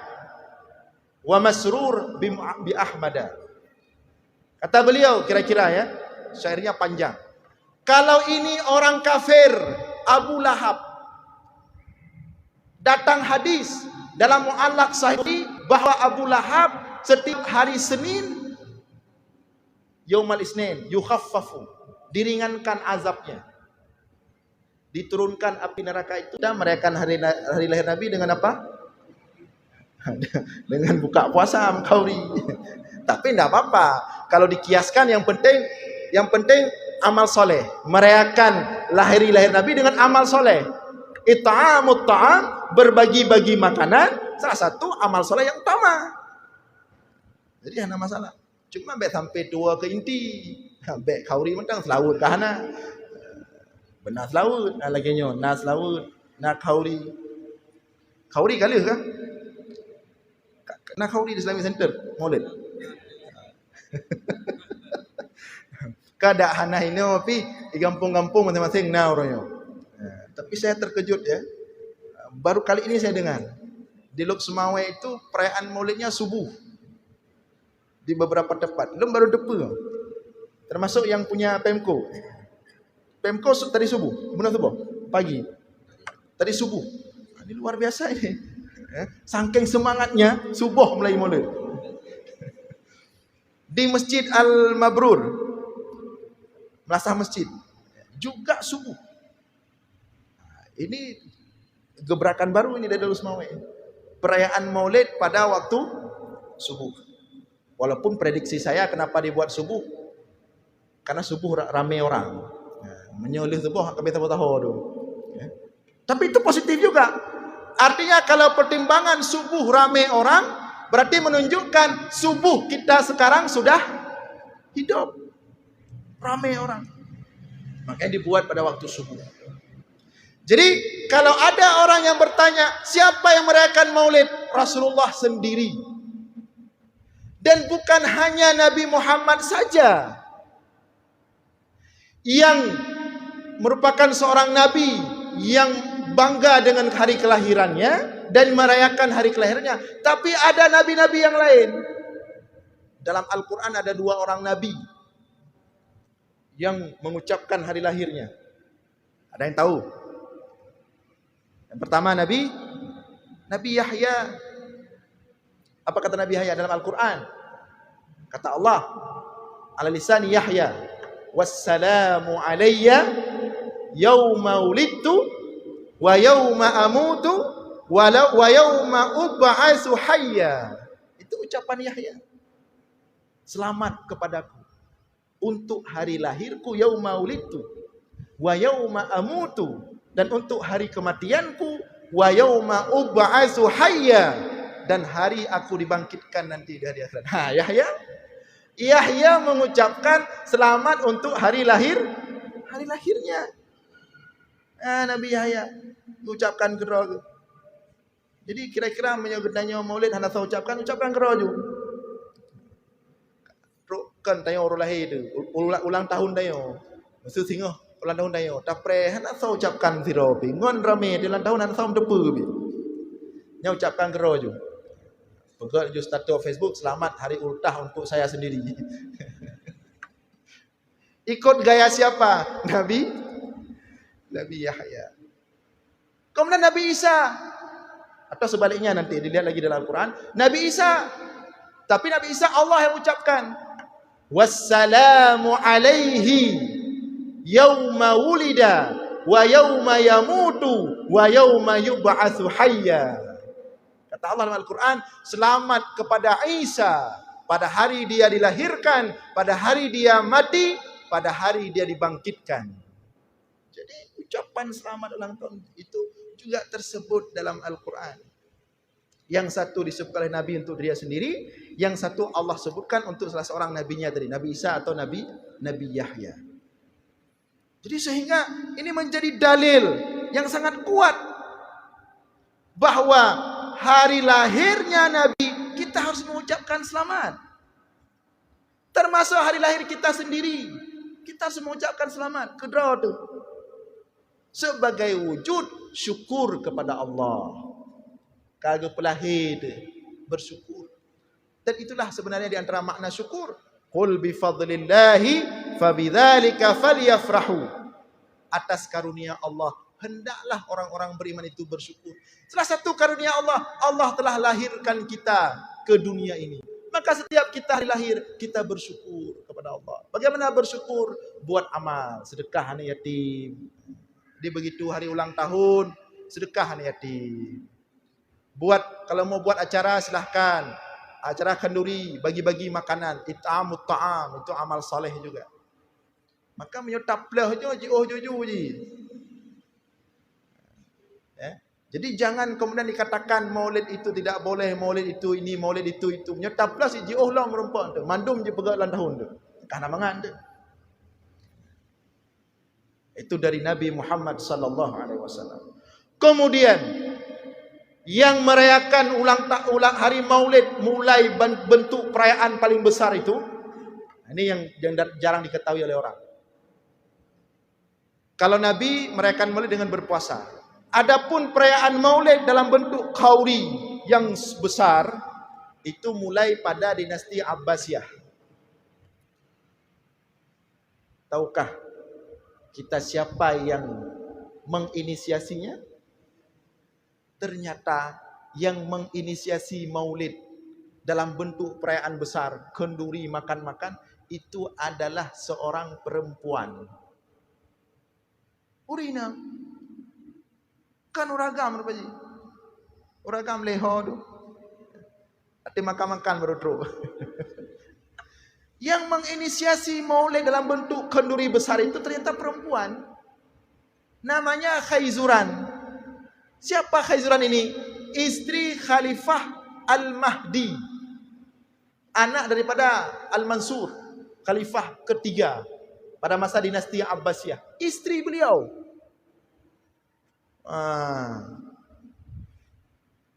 wa masrur bi ahmada." Kata beliau, kira-kira ya, syairnya panjang. Kalau ini orang kafir, Abu Lahab, datang hadis dalam Mu'allaq Sahih bahwa Abu Lahab setiap hari Senin, Yaumal Isnin, yukhaffafu, diringankan azabnya. Diturunkan api neraka itu dan merayakan hari lahir Nabi dengan apa? Dengan buka puasa Qauri. Tapi tidak apa-apa. Kalau dikiaskan yang penting amal soleh. Merayakan lahir Nabi dengan amal soleh. It'amut ta'am, berbagi-bagi makanan, salah satu amal soleh yang utama. Jadi ada masalah. Cuma bet sampai tua ke inti. Bet Qauri mentang selaut ke hana. Benar selaut, lagi nyo, nas selaut, nak Qauri. Qauri kali ke? Nak Qauri di Islamic Center, Maulid. Kada hana ini tapi di kampung-kampung masing-masing na orangnya. Tapi saya terkejut ya. Baru kali ini saya dengar di Lok Semawe itu perayaan Maulidnya subuh. Di beberapa tempat. Belum baru depu. Termasuk yang punya Pemko. Pemko tadi subuh, benar subuh, pagi. Tadi subuh. Ini luar biasa ini. Saking semangatnya subuh mulai Maulid. Di Masjid Al-Mabrur, Melasah Masjid, juga subuh. Ini gebrakan baru ini dari Lok Semawe. Perayaan Maulid pada waktu subuh. Walaupun prediksi saya kenapa dibuat subuh, karena subuh ramai orang. Menyolih subuh kami tahu tu. Ya. Tapi itu positif juga. Artinya kalau pertimbangan subuh ramai orang, berarti menunjukkan subuh kita sekarang sudah hidup. Ramai orang. Makanya dibuat pada waktu subuh. Jadi kalau ada orang yang bertanya, siapa yang merayakan Maulid? Rasulullah sendiri. Dan bukan hanya Nabi Muhammad saja yang merupakan seorang nabi yang bangga dengan hari kelahirannya dan merayakan hari kelahirannya, tapi ada nabi-nabi yang lain. Dalam Al-Quran ada 2 orang nabi yang mengucapkan hari lahirnya. Ada yang tahu? Yang pertama Nabi Yahya. Apa kata Nabi Yahya dalam Al-Quran? Kata Allah, ala lisan Yahya, wassalamu alayya yawma wulidtu wa yawma amutu wa yawma ub'atsu hayya. Itu ucapan Yahya. Selamat kepadaku untuk hari lahirku yauma wulidtu wa yauma amutu, dan untuk hari kematianku wa yauma ub'atsu hayya, dan hari aku dibangkitkan nanti di hari akhirat. Yahya mengucapkan selamat untuk hari lahirnya. Nabi Yahya ucapkan kero. Jadi kira-kira menyogedanya Maulid hendak ucapkan kero ju. Kan tayo orang lahir tu, ulang tahun tayo. Maksud singoh ulang tahun tayo. Tapre hendak ucapkan siro pi. Ngon rame di ulang tahun hendak depu pi. Nya ucapkan kero ju. Pegak ju status Facebook, selamat hari ultah untuk saya sendiri. Ikut gaya siapa? Nabi Yahya. Kemudian Nabi Isa, atau sebaliknya nanti dilihat lagi dalam Al-Quran, Nabi Isa. Tapi Nabi Isa Allah yang ucapkan, wassalamu alaihi yauma wulida wa yauma yamutu wa yauma yub'atsu hayya. Kata Allah dalam Al-Quran, selamat kepada Isa pada hari dia dilahirkan, pada hari dia mati, pada hari dia dibangkitkan. Jadi ucapan selamat ulang tahun itu juga tersebut dalam Al-Quran. Yang satu disebutkan oleh Nabi untuk dia sendiri, yang satu Allah sebutkan untuk salah seorang nabinya tadi, Nabi Isa atau Nabi Yahya. Jadi sehingga ini menjadi dalil yang sangat kuat bahwa hari lahirnya Nabi kita harus mengucapkan selamat. Termasuk hari lahir kita sendiri, kita harus mengucapkan selamat. Kedua itu sebagai wujud syukur kepada Allah. Kagak pelahir bersyukur. Dan itulah sebenarnya di antara makna syukur. Qul bi fadlillahi fabidzalika falyafrahu. Atas karunia Allah hendaklah orang-orang beriman itu bersyukur. Salah satu karunia Allah, Allah telah lahirkan kita ke dunia ini. Maka setiap kita hari lahir, kita bersyukur kepada Allah. Bagaimana bersyukur? Buat amal, sedekah anak yatim. Dia begitu hari ulang tahun, sedekah anak yatim. Kalau mau buat acara silahkan. Acara kenduri, bagi-bagi makanan, it'amut ta'am, itu amal soleh juga. Maka menyotaplah je. Ya. Jadi jangan kemudian dikatakan maulid itu tidak boleh, maulid itu ini, maulid itu. Menyotaplah si jioh lah merempak tu. Mandum je pegak ulang tahun tu. Karena mangan tu. Itu dari Nabi Muhammad sallallahu alaihi wasallam. Kemudian yang merayakan ulang hari Maulid mulai bentuk perayaan paling besar itu, ini yang jarang diketahui oleh orang. Kalau Nabi merayakan Maulid dengan berpuasa. Adapun perayaan Maulid dalam bentuk khauri yang besar itu mulai pada dinasti Abbasiyah. Tahukah kita siapa yang menginisiasinya? Ternyata yang menginisiasi Maulid dalam bentuk perayaan besar, kenduri, makan-makan, itu adalah seorang perempuan. Urina. Kan uragam rupanya. Uragam leho tu. Hati makan-makan baru teruk. Yang menginisiasi maulid dalam bentuk kenduri besar itu ternyata perempuan. Namanya Khaizuran. Siapa Khaizuran ini? Istri Khalifah Al-Mahdi, anak daripada Al-Mansur, Khalifah ketiga pada masa dinasti Abbasiyah. Istri beliau.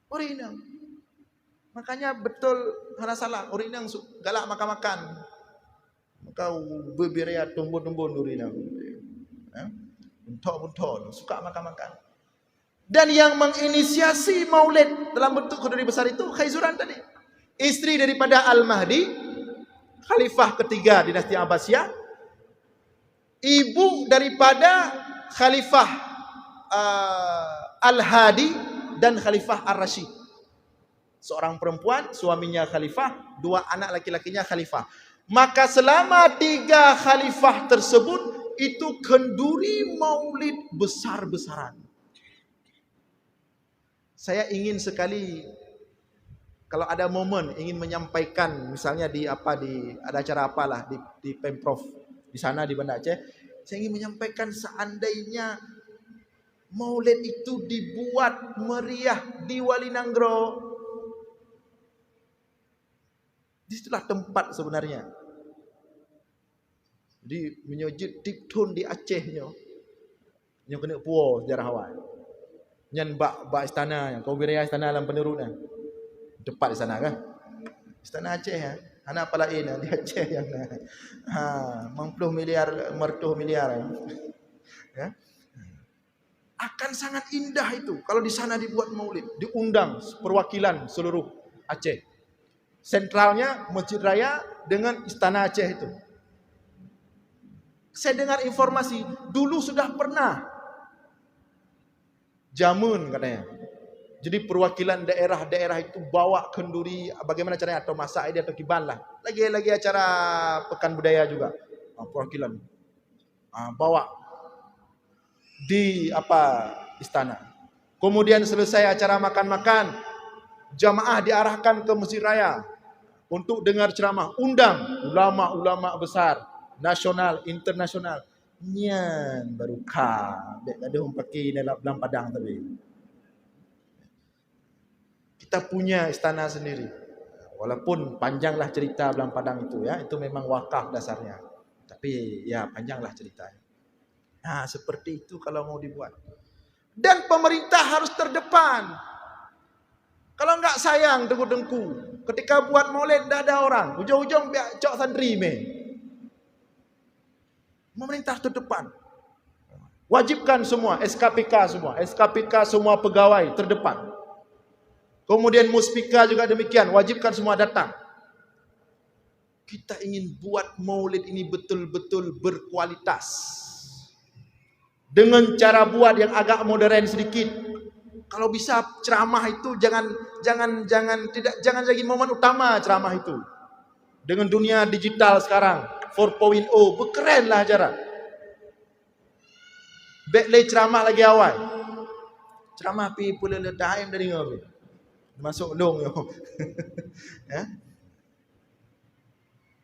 Urinang. Makanya betul hana salah. Urinang galak makan-makan. Maka beberea tumbun-tumbun urinang. Buntok-buntok. Suka makan-makan. Dan yang menginisiasi maulid dalam bentuk kenduri besar itu Khaizuran tadi. Istri daripada Al-Mahdi, Khalifah ketiga dinasti Abbasiyah. Ibu daripada Khalifah Al-Hadi dan Khalifah Ar-Rashid. Seorang perempuan, suaminya Khalifah, dua anak laki-lakinya Khalifah. Maka selama 3 Khalifah tersebut, itu kenduri maulid besar-besaran. Saya ingin sekali kalau ada momen ingin menyampaikan, misalnya ada acara apalah di Pemprov di sana di Banda Aceh, saya ingin menyampaikan seandainya maulid itu dibuat meriah di Walinangro. Disitulah tempat sebenarnya. Di menyujud deep tune di Acehnya. Yang kena puas sejarah awal. Nyan bak istana yang kau wilayah istana dalam penurunan. Tepat di sana kan? Istana Aceh ya. Anak apa lain di Aceh yang 40 miliar mertuh miliar ya. Akan sangat indah itu kalau di sana dibuat maulid, diundang perwakilan seluruh Aceh. Sentralnya Masjid Raya dengan Istana Aceh itu. Saya dengar informasi dulu sudah pernah jamun katanya. Jadi perwakilan daerah-daerah itu bawa kenduri, bagaimana caranya, atau masak dia atau kiban lah. Lagi acara pekan budaya juga. Perwakilan bawa di istana. Kemudian selesai acara makan-makan, jamaah diarahkan ke Masjid Raya untuk dengar ceramah. Undang ulama-ulama besar, nasional, internasional. Nyan baru ada orang pakai dalam padang tadi. Kita punya istana sendiri. Walaupun panjanglah cerita Belang Padang itu ya, itu memang wakaf dasarnya. Tapi ya panjanglah ceritanya. Nah, seperti itu kalau mau dibuat. Dan pemerintah harus terdepan. Kalau enggak sayang dengku-dengku, ketika buat maulid dah ada orang, ujung-ujung biar cok santri me. Pemerintah terdepan. Wajibkan semua SKPK semua pegawai terdepan. Kemudian Muspika juga demikian, wajibkan semua datang. Kita ingin buat maulid ini betul-betul berkualitas. Dengan cara buat yang agak modern sedikit. Kalau bisa ceramah itu jangan jadi momen utama ceramah itu. Dengan dunia digital sekarang 4.0 berkerenlah acara. Backlight ceramah lagi awal. Ceramah pi pula daim dari ngawi. Masuk dong yo. Ya.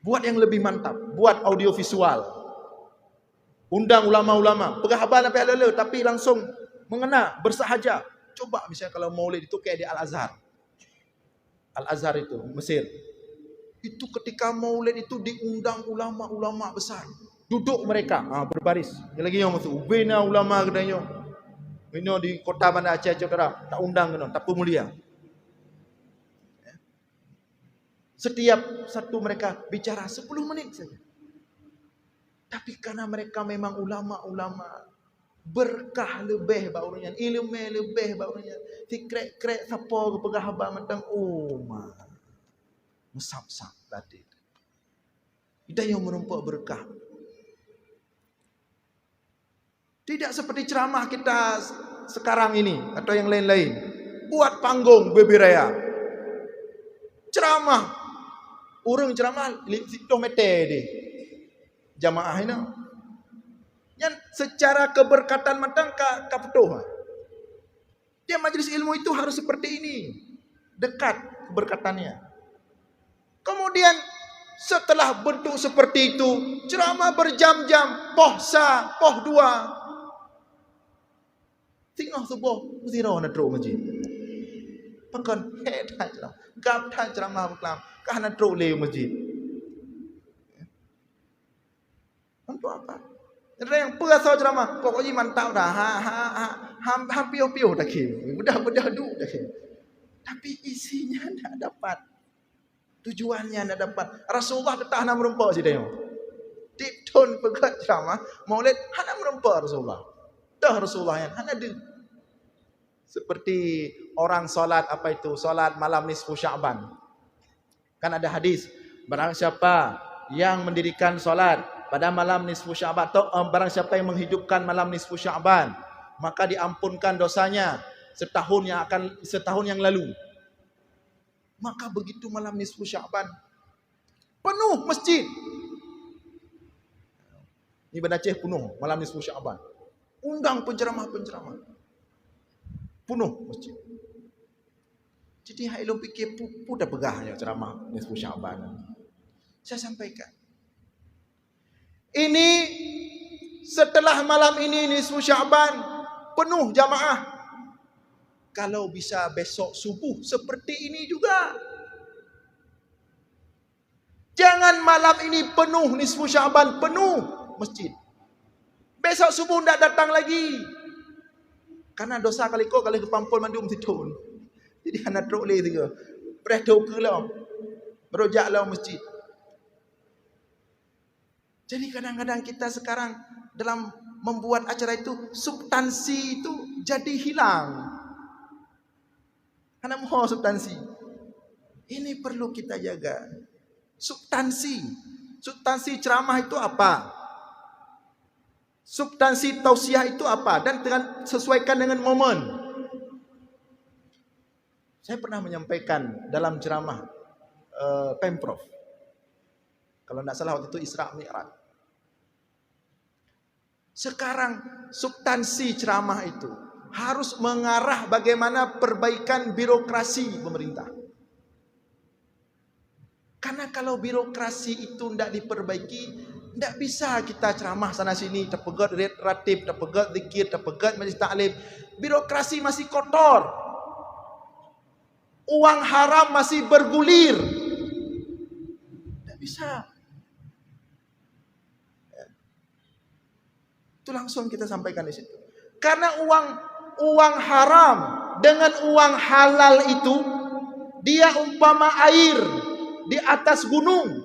Buat yang lebih mantap, buat audio visual. Undang ulama-ulama, pegahaban sampai lele tapi langsung mengena, bersahaja. Coba misalnya kalau maulid itu kayak di Al-Azhar. Al-Azhar itu Mesir. Itu ketika maulid itu diundang ulama-ulama besar. Duduk mereka, berbaris. Yang lagi yang masuk ubena ulama kedanya. Ini di kota Banda Aceh Jakarta, tak undang kena, tak mulia. Setiap satu mereka bicara 10 menit saja. Tapi karena mereka memang ulama-ulama, berkah lebih baunya, ilmu lebih baunya. Tikrek-krek siapa ke pegahaban mentang mesap-sap tadi. Itu yang menumpak berkah. Tidak seperti ceramah kita sekarang ini atau yang lain-lain. Buat panggung beberaya. Ceramah. Orang ceramah 50 meter deh. Jamaah ini. Yang secara keberkatan matang kapetuh. Dia majlis ilmu itu harus seperti ini. Dekat keberkatannya. Kemudian Setelah bentuk seperti itu, ceramah berjam-jam, poh sa, poh dua. Tengah subuh, mesti rawan nak teruk masjid. Pakon head ceramah, gap dah ceramah berkelam, kah nak teruk le masjid. Untuk apa? Ada yang perasa ceramah, pokoknya mantap dah. Hampir-hampir dah kira. Bedah-bedah duk dah kira. Tapi isinya tak dapat. Tujuannya tak dapat. Rasulullah ketah nak merempak je dia. Deep tone pegat ceramah, maulid hana merempak Rasulullah. Dah Rasulullah yang hana ada. Seperti orang solat apa itu? Solat malam nisfu Sya'ban. Kan ada hadis, barang siapa yang mendirikan solat pada malam nisfu Sya'ban, atau barang siapa yang menghidupkan malam nisfu Sya'ban, maka diampunkan dosanya setahun yang lalu. Maka begitu malam nisfu Sya'ban, penuh masjid. Ini Banda Aceh penuh malam nisfu Sya'ban. Undang penceramah-penceramah. Penuh masjid. Jadi hai lo fikir pu dah pegahnya ceramah nisfu Sya'ban. Saya sampaikan. Ini setelah malam ini nisfu Sya'ban penuh jamaah. Kalau bisa besok subuh seperti ini juga. Jangan malam ini penuh nisfu Sya'ban, penuh masjid. Besok subuh tidak datang lagi. Karena dosa kali kepampul mandum situn. Jadi anak teruk leh tiga. Pereh doka lah. Berojak lah masjid. Jadi kadang-kadang kita sekarang dalam membuat acara itu, substansi itu jadi hilang. Karena mohon substansi. Ini perlu kita jaga. Substansi. Substansi ceramah itu apa? Substansi tausiah itu apa? Dan sesuaikan dengan momen. Saya pernah menyampaikan dalam ceramah Pemprov. Kalau tidak salah waktu itu Isra Mi'raj. Sekarang substansi ceramah itu harus mengarah bagaimana perbaikan birokrasi pemerintah. Karena kalau birokrasi itu tidak diperbaiki, tidak bisa kita ceramah sana sini, terpegat ratib, terpegat zikir, terpegat majlis taklim. Birokrasi masih kotor. Uang haram masih bergulir. Tidak bisa. Itu langsung kita sampaikan di situ. Karena uang haram dengan uang halal itu, dia umpama air di atas gunung.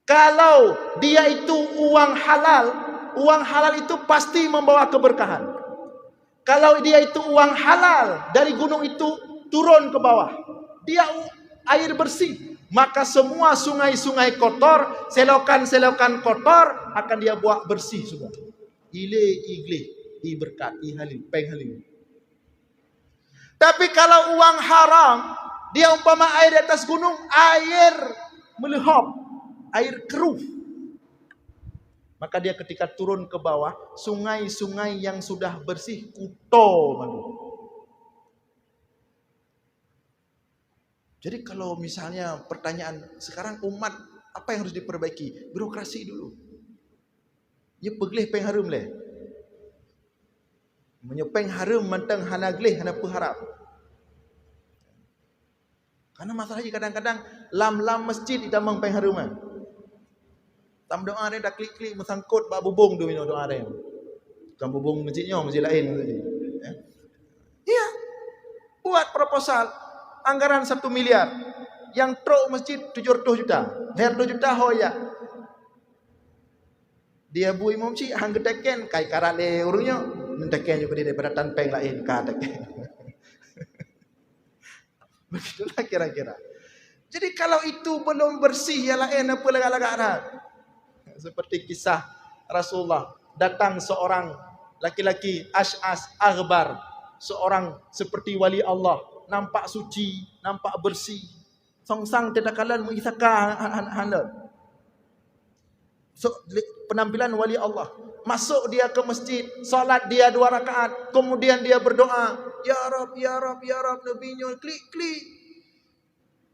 Kalau dia itu uang halal itu pasti membawa keberkahan. Kalau dia itu uang halal, dari gunung itu turun ke bawah, dia air bersih. Maka semua sungai-sungai kotor, selokan-selokan kotor akan dia buat bersih semua. Igle, berkat, halil, peng halil. Tapi kalau uang haram, dia umpama air di atas gunung, air melehap, air keruh. Maka dia ketika turun ke bawah, sungai-sungai yang sudah bersih kuto malu. Jadi kalau misalnya pertanyaan sekarang umat apa yang harus diperbaiki? Birokrasi dulu. Ya peglih peng harum leh. Menyepeng harum mentang hana glih hana peharap. Karena masalahnya kadang-kadang lam masjid kita meng peng harum kan. Tam doa dia dah klik-klik mesangkut bab bubung tu minum doa dia. Bukan bubung masjidnya, masjid lain tadi. Ya. Buat proposal anggaran 1 miliar. Yang truk masjid 700 juta. Her 2 juta hoya. Dia bu imam cik hang geteken kai karale urungnya. Menteken juga dia daripada tanpeng lain ka teken. Begitulah kira-kira. Jadi kalau itu belum bersih ya lain apa lagak-lagak dah. Seperti kisah Rasulullah, datang seorang laki-laki Ash'as Aghbar, seorang seperti wali Allah, nampak suci, nampak bersih, songsang tidak kalan mengisahkan handal. So, penampilan wali Allah. Masuk dia ke masjid, salat dia 2 rakaat, kemudian dia berdoa, ya Rab, ya Rab, ya Rab, nabinya klik.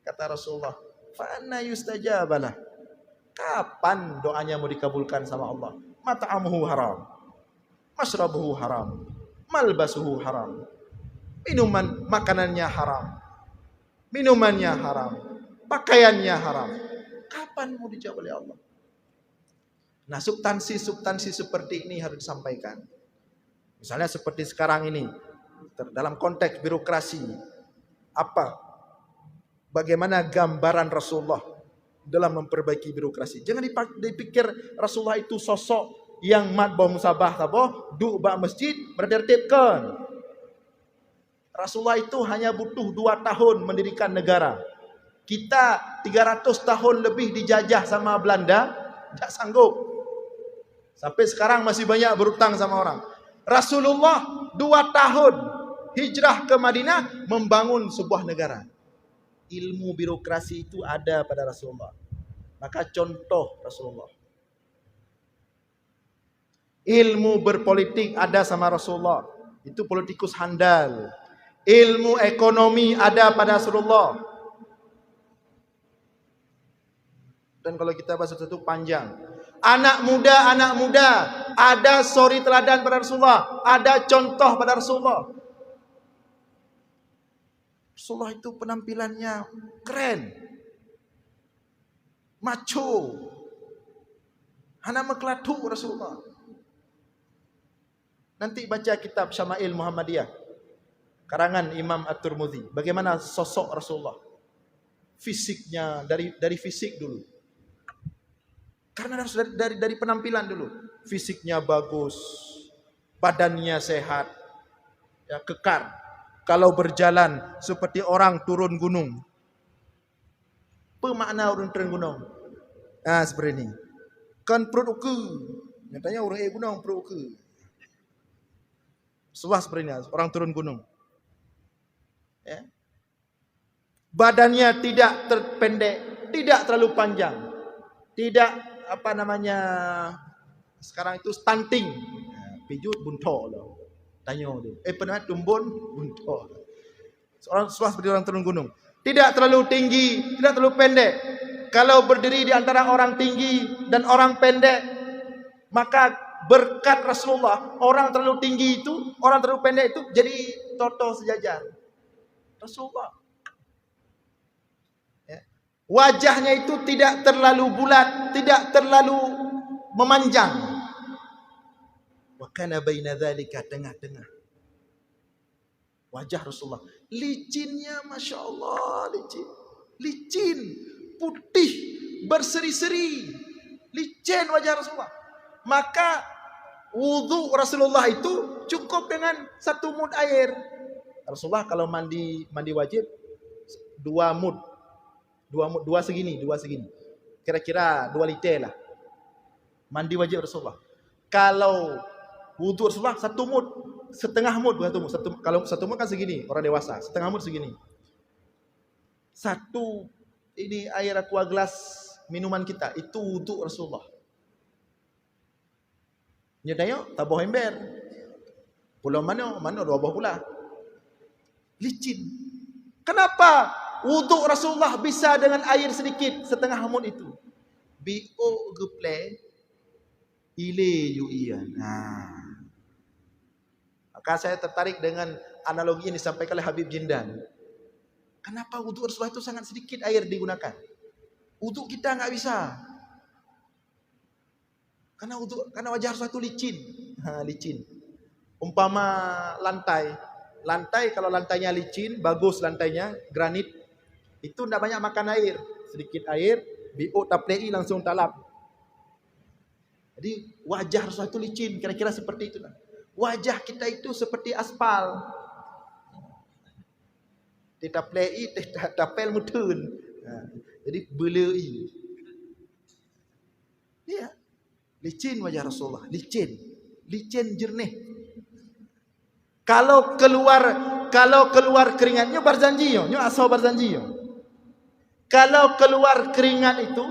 Kata Rasulullah, fa anna yustajabalah. Kapan doanya mau dikabulkan sama Allah? Mat'amuhu haram, masrabuhu haram, malbasuhu haram, makanannya haram, minumannya haram, pakaiannya haram. Kapan mau dijawab oleh Allah? Nah, substansi seperti ini harus disampaikan. Misalnya seperti sekarang ini, dalam konteks birokrasi, bagaimana gambaran Rasulullah dalam memperbaiki birokrasi? Jangan dipikir Rasulullah itu sosok yang matbah musabah duk bak masjid bertertibkan. Rasulullah itu hanya butuh 2 tahun mendirikan negara. Kita 300 tahun lebih dijajah sama Belanda, tidak sanggup. Sampai sekarang masih banyak berutang sama orang. Rasulullah 2 tahun hijrah ke Madinah membangun sebuah negara. Ilmu birokrasi itu ada pada Rasulullah. Maka contoh Rasulullah. Ilmu berpolitik ada sama Rasulullah. Itu politikus handal. Ilmu ekonomi ada pada Rasulullah. Dan kalau kita bahas satu panjang. Anak muda, ada suri teladan pada Rasulullah, ada contoh pada Rasulullah. Rasulullah itu penampilannya keren, macho, anak mekelatu Rasulullah. Nanti baca kitab Syama'il Muhammadiyah, karangan Imam At-Tirmidzi. Bagaimana sosok Rasulullah? Fisiknya dari fisik dulu. Karena harus dari penampilan dulu. Fisiknya bagus, badannya sehat, ya, kekar. Kalau berjalan seperti orang turun gunung. Apa makna orang turun gunung? Nah, seperti ini. Kan perut uke. Nyatanya orang gunung perut uke. Suah seperti ini, orang turun gunung. Ya. Badannya tidak terpendek, tidak terlalu panjang. Tidak sekarang itu stunting. Pijut buntok lah. Tanya tu. Pernah tumbun buntok. Seorang suah seperti orang turun gunung. Tidak terlalu tinggi, tidak terlalu pendek. Kalau berdiri di antara orang tinggi dan orang pendek, maka berkat Rasulullah, orang terlalu tinggi itu, orang terlalu pendek itu jadi toto sejajar. Rasulullah. Wajahnya itu tidak terlalu bulat, tidak terlalu memanjang. Wa kana baina dzalika, tengah-tengah. Wajah Rasulullah. Licinnya Masya Allah, licin, putih, berseri-seri. Licin wajah Rasulullah. Maka wudu Rasulullah itu cukup dengan 1 mud air. Rasulullah kalau mandi wajib 2 mud. Dua segini. Kira-kira 2 liter lah. Mandi wajib Rasulullah. Kalau wudu Rasulullah 1 mud, setengah mud, bukan 1 mud. Kalau 1 mud kan segini, orang dewasa. Setengah mud segini. 1 ini air aqua gelas minuman kita, itu wudu Rasulullah. Nyedaya tabuh ember. Pulau mana 2 buah pula. Licin. Kenapa? Wuduk Rasulullah bisa dengan air sedikit, setengah mud itu. Bio geple ile yuian. Nah. Maka saya tertarik dengan analogi ini disampaikan oleh Habib Jindan. Kenapa wuduk Rasulullah itu sangat sedikit air digunakan? Wuduk kita enggak bisa. Karena wajah Rasulullah itu licin. Licin. Umpama lantai kalau lantainya licin, bagus lantainya, granit, itu tidak banyak makan air. Sedikit air, bio taplei langsung talap. Jadi wajah Rasulullah itu licin, kira-kira seperti itu. Wajah kita itu seperti aspal. Taplei, tapel mutun. Jadi belei. Iya. Licin wajah Rasulullah, licin jernih. Kalau keluar keringatnya barzanji, nyo asal barzanji. Kalau keluar keringat itu,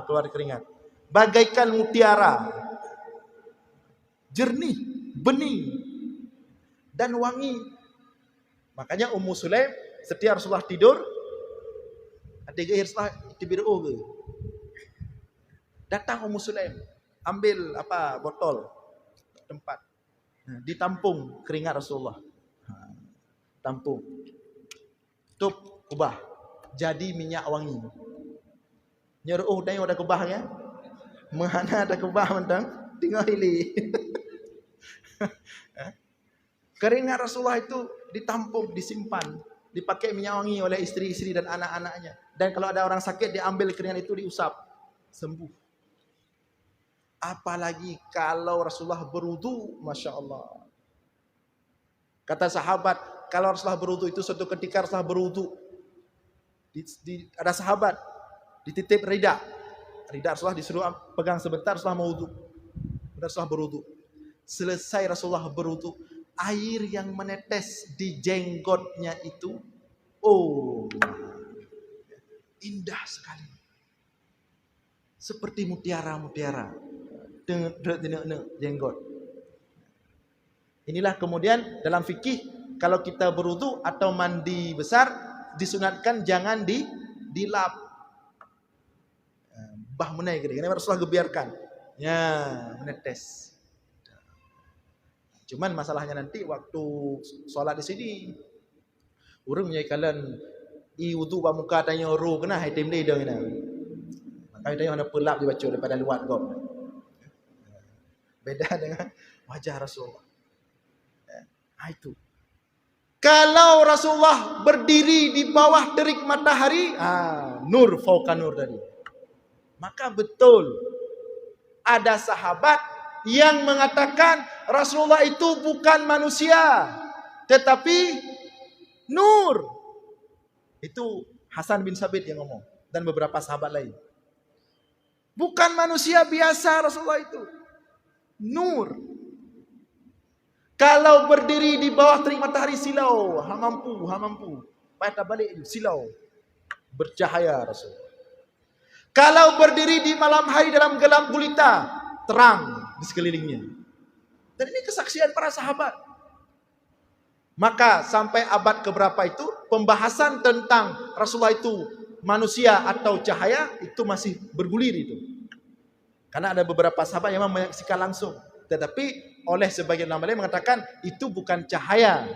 keluar keringat, bagaikan mutiara, jernih, bening, dan wangi. Makanya Ummu Sulaim setiap Rasulullah tidur, Ada ke Rasulullah TBRO ke? Datang Ummu Sulaim, ambil botol tempat. Ditampung keringat Rasulullah. Tampung. Tup kubah. Jadi minyak wangi. Nyeruh dah ada kubah ya. Mana ada kubah mentang tinggal hili. Keringat Rasulullah itu ditampung, disimpan, dipakai minyak wangi oleh istri-istri dan anak-anaknya. Dan kalau ada orang sakit diambil keringat itu diusap, sembuh. Apalagi kalau Rasulullah berwudu, Masya Allah. Kata sahabat, kalau Rasulullah berwudu itu suatu ketika Rasulullah berwudu, ada sahabat dititip rida Rasulullah disuruh pegang sebentar, Rasulullah mau wudu. Rasulullah berwudu. Selesai Rasulullah berwudu, air yang menetes di jenggotnya itu, indah sekali. Seperti mutiara-mutiara. Jenggot. Inilah kemudian dalam fikih, kalau kita berwudu atau mandi besar, disunatkan jangan dilap. Bah menai gede. Karena Rasulullah gebiarkan. Ya, menetes. Cuman masalahnya nanti waktu sholat di sini, urang nyai kalian wudu ba muka tanya ru kena hai tim dia dah. Maka tanya ada pelap dibaca daripada luar gom. Beda dengan wajah Rasulullah. Itu. Kalau Rasulullah berdiri di bawah terik matahari, nur fauqa nur tadi. Maka betul ada sahabat yang mengatakan Rasulullah itu bukan manusia, tetapi nur. Itu Hasan bin Sabit yang ngomong dan beberapa sahabat lain. Bukan manusia biasa Rasulullah itu. Nur. Kalau berdiri di bawah terik matahari silau, mampu. Patah balik silau. Bercahaya Rasulullah. Kalau berdiri di malam hari dalam gelap gulita, terang di sekelilingnya. Dan ini kesaksian para sahabat. Maka sampai abad keberapa itu pembahasan tentang Rasulullah itu manusia atau cahaya itu masih bergulir itu. Karena ada beberapa sahabat yang menyaksikan langsung. Tetapi oleh sebagian ulama lain mengatakan itu bukan cahaya,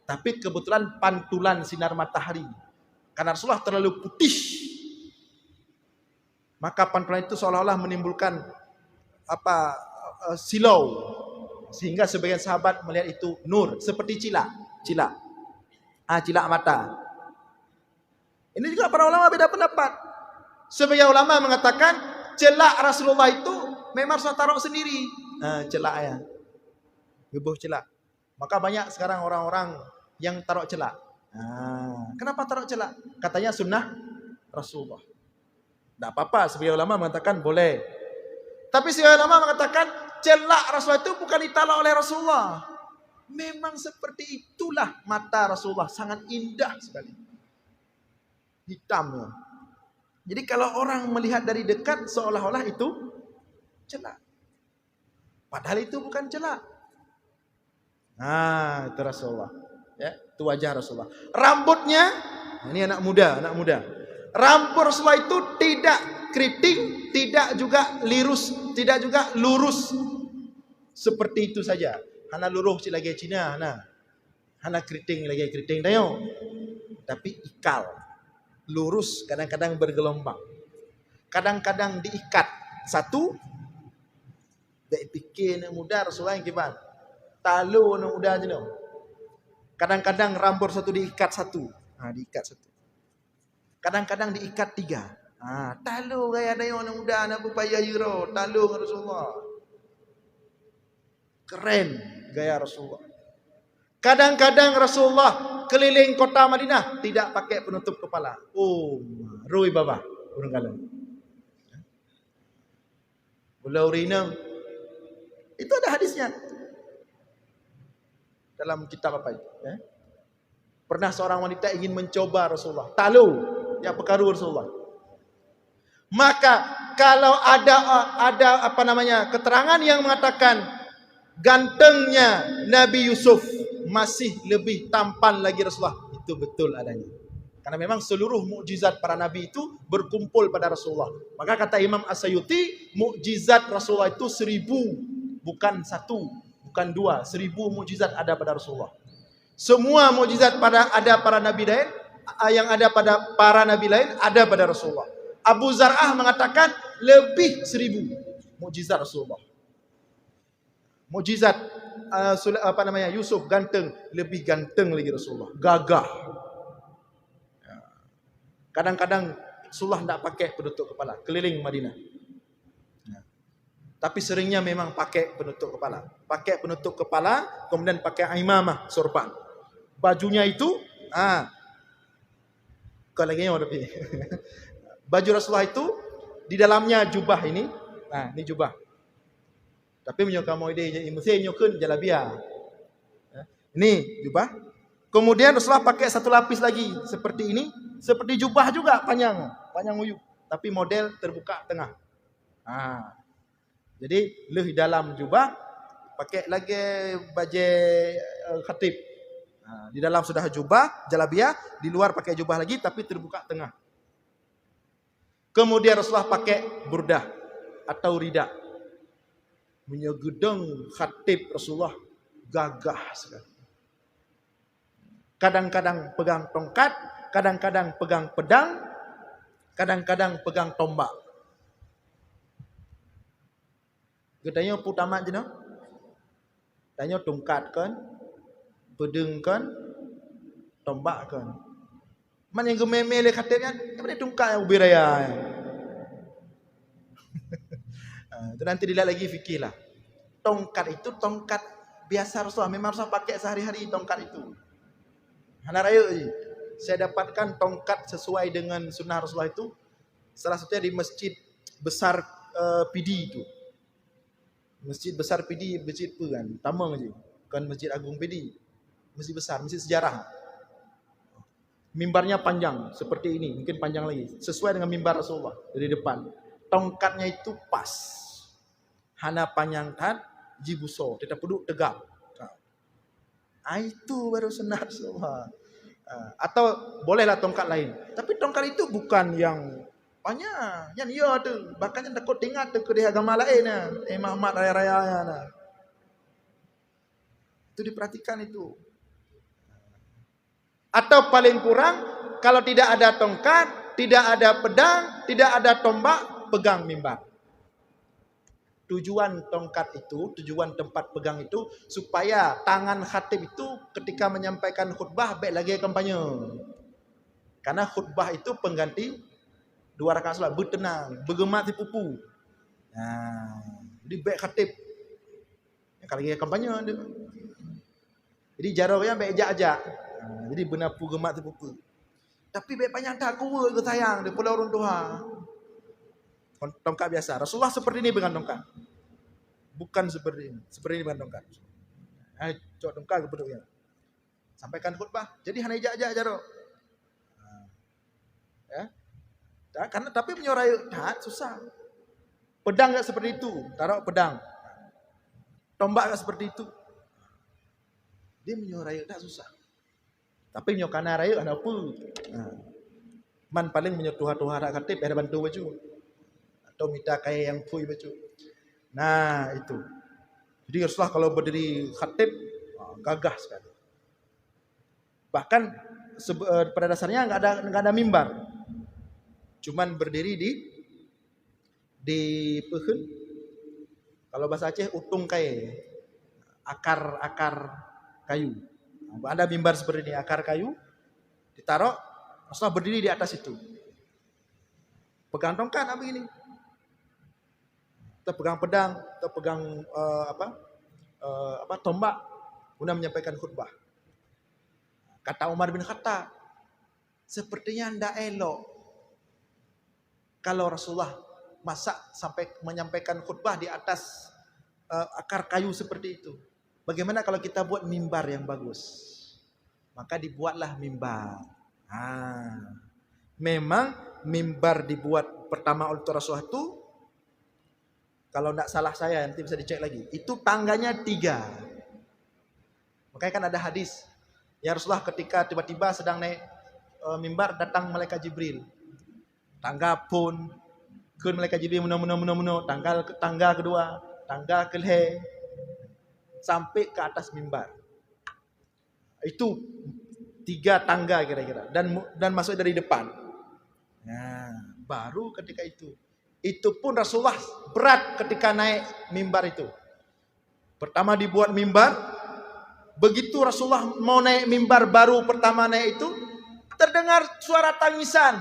tapi kebetulan pantulan sinar matahari. Karena Rasulullah terlalu putih, maka pantulan itu seolah-olah menimbulkan silau, sehingga sebagian sahabat melihat itu nur seperti cilak mata. Ini juga para ulama beda pendapat. Sebagian ulama mengatakan celak Rasulullah itu memang Rasulullah taruh sendiri. Celaknya gebuh celak. Maka banyak sekarang orang-orang yang taruh celak. Kenapa taruh celak? Katanya sunnah Rasulullah. Tidak apa-apa, sebagian ulama mengatakan boleh. Tapi sebagian ulama mengatakan celak Rasulullah itu bukan ditaruh oleh Rasulullah. Memang seperti itulah mata Rasulullah, sangat indah sekali. Hitamnya. Jadi kalau orang melihat dari dekat seolah-olah itu celak. Padahal itu bukan celak. Itu Rasulullah. Ya, itu wajah Rasulullah. Rambutnya, ini anak muda. Rambut Rasulullah itu tidak keriting, tidak juga lurus. Seperti itu saja. Hana luruh lagi Cina, hana keriting lagi keriting tayo. Tapi ikal. Lurus, kadang-kadang bergelombang. Kadang-kadang diikat satu. Dek pikir nak muda Rasulullah yang kibat. Talu nak muda je no. Kadang-kadang rambut satu diikat satu. Diikat satu. Kadang-kadang diikat tiga. Talu gaya ada yang muda nak upaya jiro. Talu dengan Rasulullah. Keren gaya Rasulullah. Kadang-kadang Rasulullah keliling kota Madinah tidak pakai penutup kepala. Rui baba urang kalam. Ulau rinam. Itu ada hadisnya. Dalam kitab apa itu? Pernah seorang wanita ingin mencoba Rasulullah. Talu yang pekaru Rasulullah. Maka kalau ada keterangan yang mengatakan gantengnya Nabi Yusuf masih lebih tampan lagi Rasulullah, itu betul adanya. Karena memang seluruh mukjizat para nabi itu berkumpul pada Rasulullah. Maka kata Imam As-Sayuti, mukjizat Rasulullah itu 1000, bukan 1, bukan 2, 1000 mukjizat ada pada Rasulullah. Semua mukjizat ada para nabi lain, yang ada pada para nabi lain ada pada Rasulullah. Abu Zar'ah mengatakan lebih 1000 mukjizat Rasulullah. Mukjizat Yusuf ganteng, lebih ganteng lagi Rasulullah, gagah. Kadang-kadang Rasulullah tidak pakai penutup kepala, keliling Madinah. Tapi seringnya memang pakai penutup kepala. Pakai penutup kepala, kemudian pakai imamah, sorban. Bajunya itu, baju Rasulullah itu di dalamnya jubah ini. Nah, ini jubah. Tapi menyokong mau ide mesti nyokun jalabia. Ini jubah. Kemudian Rasulullah pakai satu lapis lagi seperti ini, seperti jubah juga panjang uyuk, tapi model terbuka tengah. Jadi di dalam jubah pakai lagi baju khatib. Di dalam sudah jubah jalabia, di luar pakai jubah lagi tapi terbuka tengah. Kemudian Rasulullah pakai burdah atau rida. Menyegedeng khatib Rasulullah gagah sekali. Kadang-kadang pegang tongkat, kadang-kadang pegang pedang, kadang-kadang pegang tombak. Gedanya putama je no. Tanya tongkat kan, pedang kan, tombak kan. Mana yang gememe le khatibnya, mana tongkat yang ubiraya. Itu nanti dilihat lagi fikih lah. Tongkat itu tongkat biasa Rasulullah. Memang Rasulullah pakai sehari-hari tongkat itu. Hana raya je. Saya dapatkan tongkat sesuai dengan sunnah Rasulullah itu. Salah satunya di masjid besar PD itu. Masjid besar PD, masjid apa kan? Tamang je. Bukan masjid agung PD. Masjid besar, masjid sejarah. Mimbarnya panjang seperti ini, mungkin panjang lagi. Sesuai dengan mimbar Rasulullah dari depan. Tongkatnya itu pas. Hana panjangkan jibuso, tidak perlu tegap. Itu baru sunnah Rasulullah. Atau bolehlah tongkat lain. Tapi tongkat itu bukan yang banyak. Yang iya tu. Bahkan yang takut dengar tu ke agama lain. Muhammad raya-raya. Itu diperhatikan itu. Atau paling kurang, kalau tidak ada tongkat, tidak ada pedang, tidak ada tombak, pegang mimbar. Tujuan tongkat itu, tujuan tempat pegang itu, supaya tangan khatib itu ketika menyampaikan khutbah baik lagi kampanye. Karena khutbah itu pengganti 2 rakaat salat, bertenang, bergema di pupu. Jadi baik khatib. Kalau lagi kampanye dia. Jadi jaraknya baik ajak-ajak. Jadi benar pu gemak di pupu. Tapi baik panjang tak kuat ke sayang di pulau runtuha. Tongkat biasa. Rasulullah seperti ini dengan tongkat. Bukan seperti ini. Seperti ini dengan tongkat. Cok tongkat ke bentuknya. Sampaikan khutbah. Jadi hanya ajak-ajak jarak. Ya. Karena tapi menyorai susah. Pedang enggak seperti itu. Taruh pedang. Tombak enggak seperti itu. Dia menyorai tak susah. Tapi menyokana raya ada apa? Man paling menyotuha-tuha rak khatib ada bantu baju. Atau minta kayak yang pui baju. Nah, itu. Jadi Rasulullah kalau berdiri khatib gagah sekali. Bahkan pada dasarnya enggak ada mimbar. Cuman berdiri di pohon. Kalau bahasa Aceh utung kayu. Akar kayu. Ada mimbar seperti ini, akar kayu ditaruh, Rasulullah berdiri di atas itu. Pegang tongkat begini. Atau pegang pedang, atau pegang tombak, kemudian menyampaikan khutbah. Kata Umar bin Khattab, sepertinya tidak elok kalau Rasulullah masa sampai menyampaikan khutbah di atas akar kayu seperti itu. Bagaimana kalau kita buat mimbar yang bagus? Maka dibuatlah mimbar. Memang mimbar dibuat pertama oleh Rasulullah itu, kalau tidak salah saya nanti bisa dicek lagi. Itu tangganya 3. Makanya kan ada hadis. Ya Rasulullah ketika tiba-tiba sedang naik mimbar datang malaikat Jibril. Tangga pun kun malaikat Jibril meno tangga kedua, tangga kelhe sampai ke atas mimbar. Itu 3 tangga kira-kira dan masuk dari depan. Nah, baru ketika itu pun Rasulullah berat ketika naik mimbar itu. Pertama dibuat mimbar, begitu Rasulullah mau naik mimbar baru pertama naik itu, terdengar suara tangisan.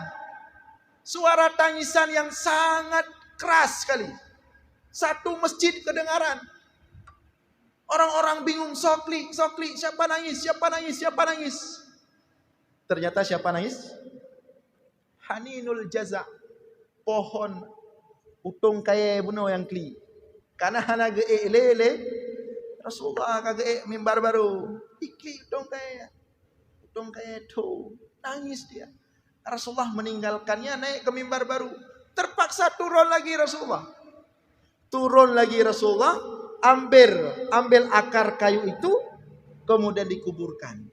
Suara tangisan yang sangat keras sekali. Satu masjid kedengaran. Orang-orang bingung, sokli, siapa nangis? Ternyata siapa nangis? Haninul jaza. Pohon utung kaya buno yang kli. Karena hana ge'e lele, Rasulullah kagak mimbar baru. Iki utung kaya tu. Nangis dia. Rasulullah meninggalkannya naik ke mimbar baru. Terpaksa turun lagi Rasulullah. Ambil akar kayu itu, kemudian dikuburkan.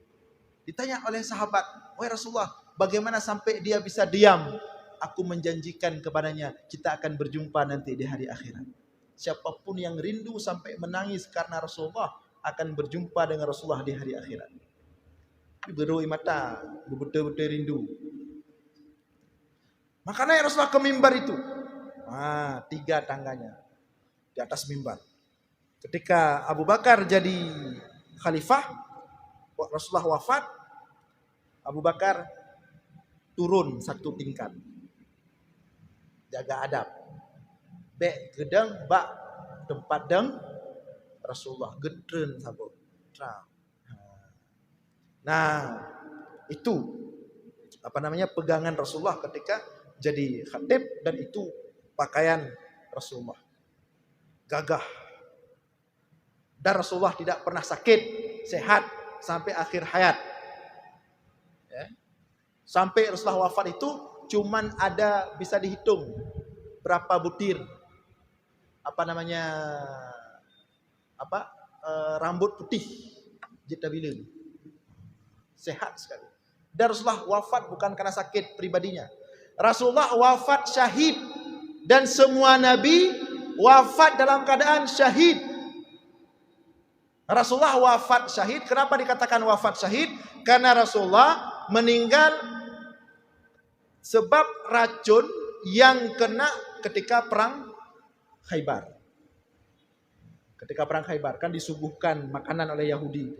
Ditanya oleh sahabat, wahai Rasulullah, bagaimana sampai dia bisa diam? Aku menjanjikan kepadanya, kita akan berjumpa nanti di hari akhirat. Siapapun yang rindu sampai menangis karena Rasulullah, akan berjumpa dengan Rasulullah di hari akhirat. Berui mata, betul-betul rindu. Makanya Rasulullah ke mimbar itu. 3 tangganya di atas mimbar. Ketika Abu Bakar jadi khalifah, Rasulullah wafat, Abu Bakar turun 1 tingkat. Jaga adab. Bek gedang, bak tempat deng Rasulullah gedren sabuk. Nah, itu pegangan Rasulullah ketika jadi khatib, dan itu pakaian Rasulullah. Gagah. Dan Rasulullah tidak pernah sakit, sehat sampai akhir hayat. Ya. Sampai Rasulullah wafat itu cuman ada bisa dihitung berapa butir rambut putih jitabilun. Sehat sekali. Dan Rasulullah wafat bukan karena sakit pribadinya. Rasulullah wafat syahid, dan semua nabi wafat dalam keadaan syahid. Rasulullah wafat syahid. Kenapa dikatakan wafat syahid? Karena Rasulullah meninggal sebab racun yang kena ketika perang Khaybar. Ketika perang Khaybar kan disuguhkan makanan oleh Yahudi.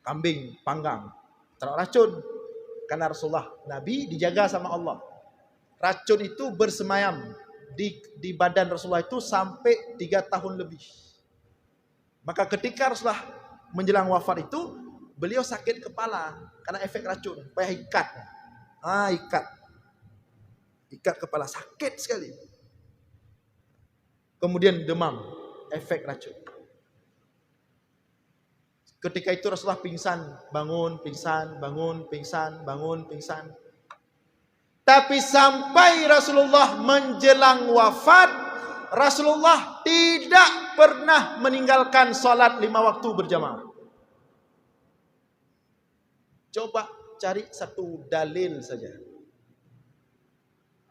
Kambing panggang. Taruh racun. Karena Rasulullah Nabi dijaga sama Allah. Racun itu bersemayam di badan Rasulullah itu sampai 3 tahun lebih. Maka ketika Rasulullah menjelang wafat itu, beliau sakit kepala karena efek racun. Payah ikat. Ikat kepala, sakit sekali. Kemudian demam, efek racun. Ketika itu Rasulullah pingsan, bangun, pingsan, bangun, pingsan, bangun, pingsan. Tapi sampai Rasulullah menjelang wafat, Rasulullah tidak pernah meninggalkan salat 5 waktu berjamaah. Coba cari satu dalil saja.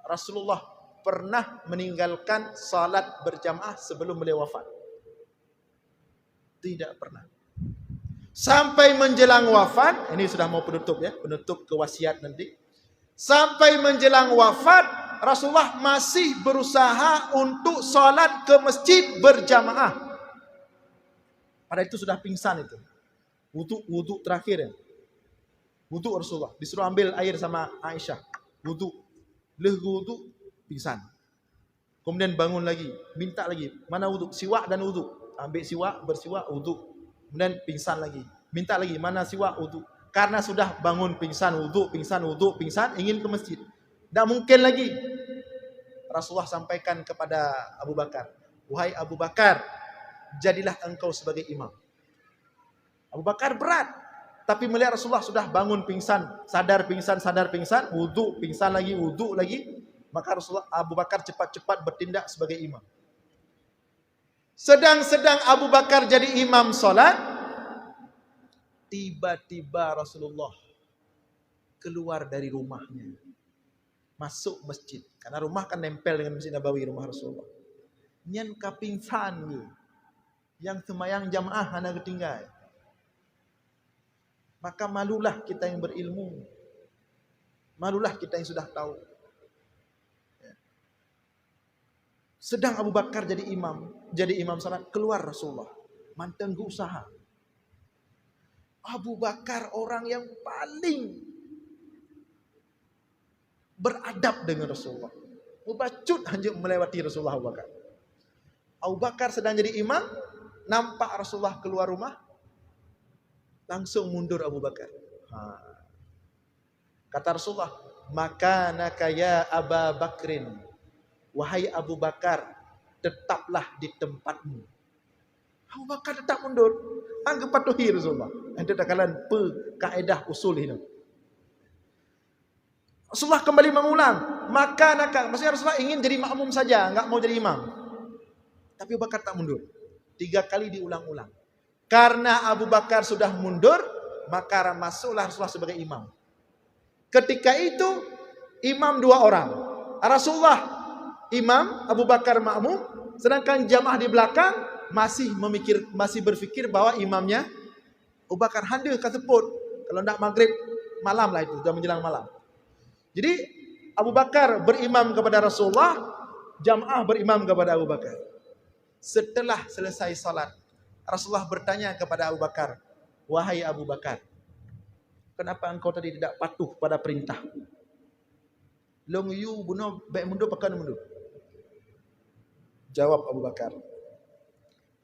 Rasulullah pernah meninggalkan salat berjamaah sebelum beliau wafat? Tidak pernah. Sampai menjelang wafat, ini sudah mau penutup ya, penutup ke wasiat nanti. Sampai menjelang wafat, Rasulullah masih berusaha untuk sholat ke masjid berjamaah. Pada itu sudah pingsan itu. Wudu terakhir ya. Wudu Rasulullah. Disuruh ambil air sama Aisyah. Wudu. Wudu, pingsan. Kemudian bangun lagi. Minta lagi. Mana wudu? Siwak dan wudu. Ambil siwak, bersiwak, wudu. Kemudian pingsan lagi. Minta lagi. Mana siwak, wudu. Karena sudah bangun pingsan, wudu, pingsan, ingin ke masjid. Tidak mungkin lagi. Rasulullah sampaikan kepada Abu Bakar, wahai Abu Bakar, jadilah engkau sebagai imam. Abu Bakar berat, tapi melihat Rasulullah sudah bangun pingsan, sadar pingsan, wudu, pingsan lagi, wudu lagi, maka Rasulullah Abu Bakar cepat-cepat bertindak sebagai imam. Sedang Abu Bakar jadi imam solat, tiba-tiba Rasulullah keluar dari rumahnya, masuk masjid. Karena rumah kan nempel dengan Masjid Nabawi, rumah Rasulullah. Nyen kapingsan ni, yang semayang jamaah hana ketinggal. Maka malulah kita yang berilmu. Malulah kita yang sudah tahu. Sedang Abu Bakar jadi imam salat, keluar Rasulullah. Mantenggu usaha. Abu Bakar orang yang paling beradab dengan Rasulullah. Mubacut hanya melewati Rasulullah Abu Bakar. Abu Bakar sedang jadi imam, nampak Rasulullah keluar rumah, langsung mundur Abu Bakar. Kata Rasulullah, makanaka ya Aba Bakrin, wahai Abu Bakar, tetaplah di tempatmu. Abu Bakar tetap mundur. Anggap patuhi Rasulullah. Itu takalan kaedah usul ini. Rasulullah kembali mengulang, makanaka, maksudnya Rasulullah ingin jadi makmum saja, enggak mau jadi imam. Tapi Abu Bakar tak mundur. 3 kali diulang-ulang. Karena Abu Bakar sudah mundur, maka masuklah Rasulullah sebagai imam. Ketika itu imam 2 orang. Rasulullah imam, Abu Bakar makmum, sedangkan jamaah di belakang masih berfikir bahwa imamnya Abu Bakar hendak kasebut. Kalau tidak maghrib malam lah, itu sudah menjelang malam. Jadi Abu Bakar berimam kepada Rasulullah, jamaah berimam kepada Abu Bakar. Setelah selesai salat, Rasulullah bertanya kepada Abu Bakar, wahai Abu Bakar, kenapa engkau tadi tidak patuh pada perintah? Long you bunuh baik mundur pakai mundur. Jawab Abu Bakar,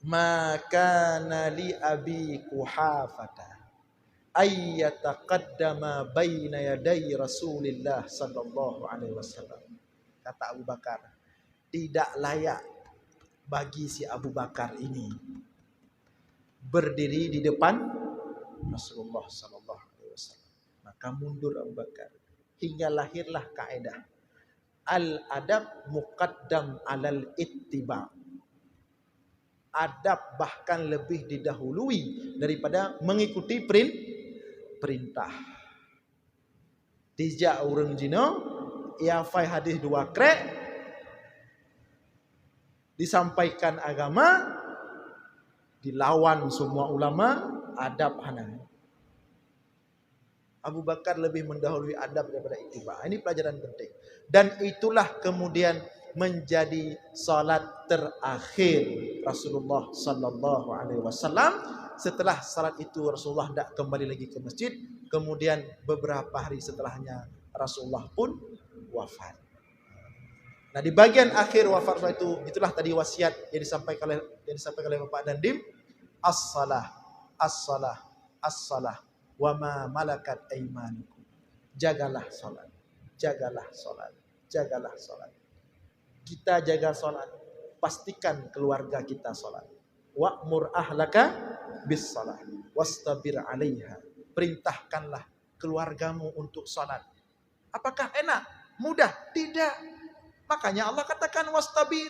maka nali Abi Quhafata ayyataqaddama baina yaday Rasulillah sallallahu alaihi wasallam. Kata Abu Bakar, tidak layak bagi si Abu Bakar ini berdiri di depan Rasulullah sallallahu alaihi wasallam. Maka mundur Abu Bakar. Hingga lahirlah kaidah al-adab muqaddam alal ittiba. Adab bahkan lebih didahului daripada mengikuti perintah. Tijak urang jino ia fai hadis 2 krek disampaikan agama, dilawan semua ulama, adab hana. Abu Bakar lebih mendahului adab daripada ittiba. Ini pelajaran penting. Dan itulah kemudian menjadi salat terakhir Rasulullah sallallahu alaihi wasallam. Setelah salat itu Rasulullah tidak kembali lagi ke masjid. Kemudian beberapa hari setelahnya Rasulullah pun wafat. Nah, di bagian akhir wafat itu, itulah tadi wasiat yang disampaikan oleh Bapak Dandim, as-salah, as-salah, as-salah, wa ma malakat aimanukum. Jagalah salat, jagalah salat, jagalah salat. Kita jaga salat, pastikan keluarga kita salat. Wa'mur ahlaka bis salat, wastabir 'alaiha. Perintahkanlah keluargamu untuk salat. Apakah enak? Mudah? Tidak. Makanya Allah katakan wastabir,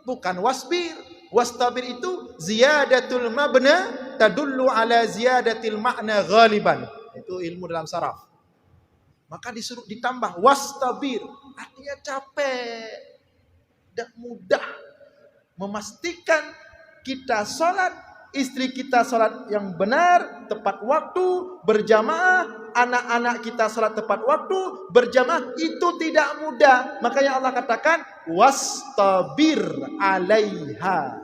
bukan wasbir. Wastabir itu ziyadatul mabna tadullu ala ziyadatil makna ghaliban. Itu ilmu dalam saraf. Maka disuruh ditambah wastabir, artinya capek, tidak mudah. Memastikan kita salat, istri kita salat yang benar, tepat waktu, berjamaah, anak-anak kita salat tepat waktu, berjamaah, itu tidak mudah. Makanya Allah katakan wastabir 'alaiha.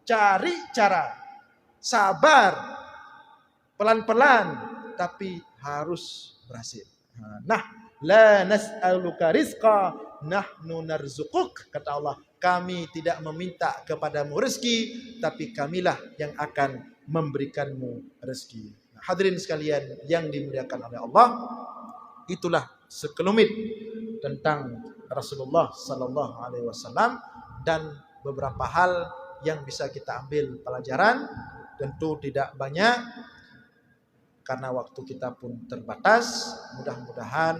Cari cara, sabar, pelan-pelan, tapi harus berhasil. Nah, la nas'aluka rizqa, nahnu narzuquk, kata Allah. Kami tidak meminta kepadamu rezeki, tapi kamilah yang akan memberikanmu rezeki. Nah, hadirin sekalian yang dimuliakan oleh Allah, itulah sekelumit tentang Rasulullah sallallahu alaihi wasallam dan beberapa hal yang bisa kita ambil pelajaran. Tentu tidak banyak karena waktu kita pun terbatas. Mudah-mudahan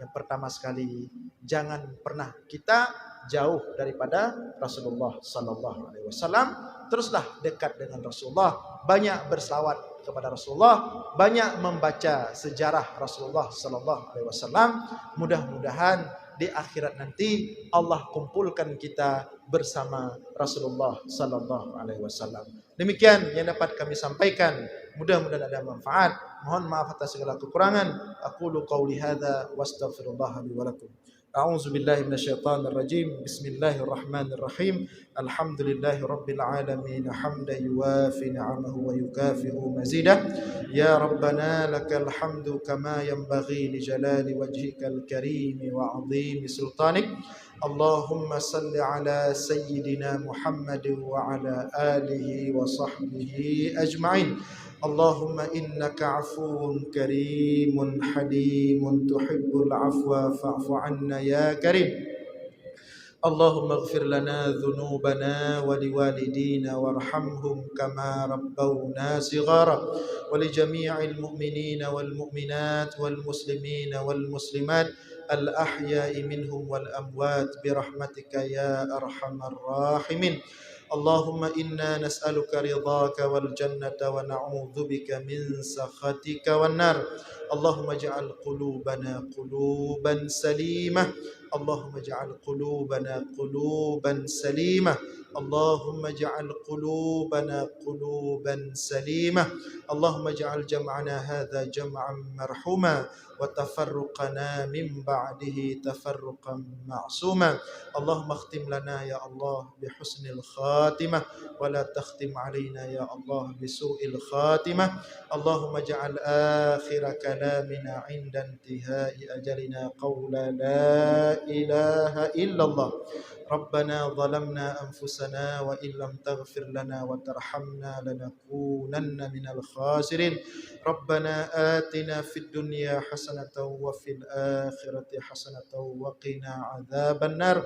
yang pertama sekali, jangan pernah kita jauh daripada Rasulullah sallallahu alaihi wasallam. Teruslah dekat dengan Rasulullah, banyak berselawat kepada Rasulullah, banyak membaca sejarah Rasulullah sallallahu alaihi wasallam. Mudah-mudahan di akhirat nanti Allah kumpulkan kita bersama Rasulullah sallallahu alaihi wasallam. Demikian yang dapat kami sampaikan. Mudah-mudahan ada manfaat. Mohon maaf atas segala kekurangan. Aqulu qauli hadza wastaghfirullah li wa lakum. A'udzu billahi minasyaitonir rajim. Bismillahirrahmanirrahim. Alhamdulillahi rabbil alamin hamdan yuwafi ni'amahu wa yukafi'u mazidah. Ya rabbana lakal hamdu kama yanbaghi li jalali wajhikal karim wa 'azimi sultanik. Allahumma salli ala sayyidina Muhammad wa ala alihi wa sahbihi ajma'in. Allahumma innaka afuwun karimun halimun tuhibbul afwa fa'fu anna ya karim. Allahumma ighfir lana dhunubana wa liwalidina warhamhum kama rabbawna shighara wa li jami'il mu'minina wal mu'minat wal muslimina wal muslimat al ahya'i minhum wal amwat bi rahmatika ya arhamar rahimin. Allahumma inna nas'aluka ridhaka wal jannata wa na'udzu bika min sakhatika wan nar. Allahumma ij'al qulubana quluban salimah. Allahumma ij'al qulubana quluban salimah. Allahumma ij'al qulubana quluban salimah. Allahumma ij'al jam'ana hadza jam'an marhuma wa tafarruqana min ba'dihi tafarruqan ma'suma. Allahumma khtim lana ya Allah bi husnil khatimah wa la takhtim alaina ya Allah bi su'il khatimah. Allahumma ij'al akhir kalamina 'inda intihai ajalina qawla la ilaha illallah. Rabbana zalamna anfusana wa illam taghfir lana wa tarhamna lanakunanna minal khasirin. Rabbana atina fid dunya hasanatan wa fil akhirati hasanatan wa qina adzaban nar.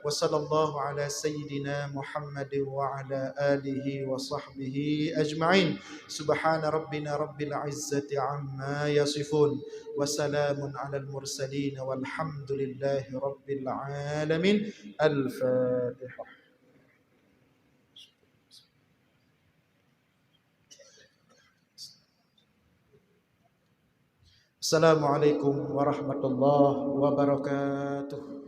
Wa sallallahu ala sayyidina Muhammad wa ala alihi wa sahbihi ajma'in. Subhana rabbina rabbil izzati amma yasifun. Wa salamun ala al-mursalin walhamdulillahi rabbil alamin. Al-Fatihah. Assalamualaikum warahmatullahi wabarakatuh.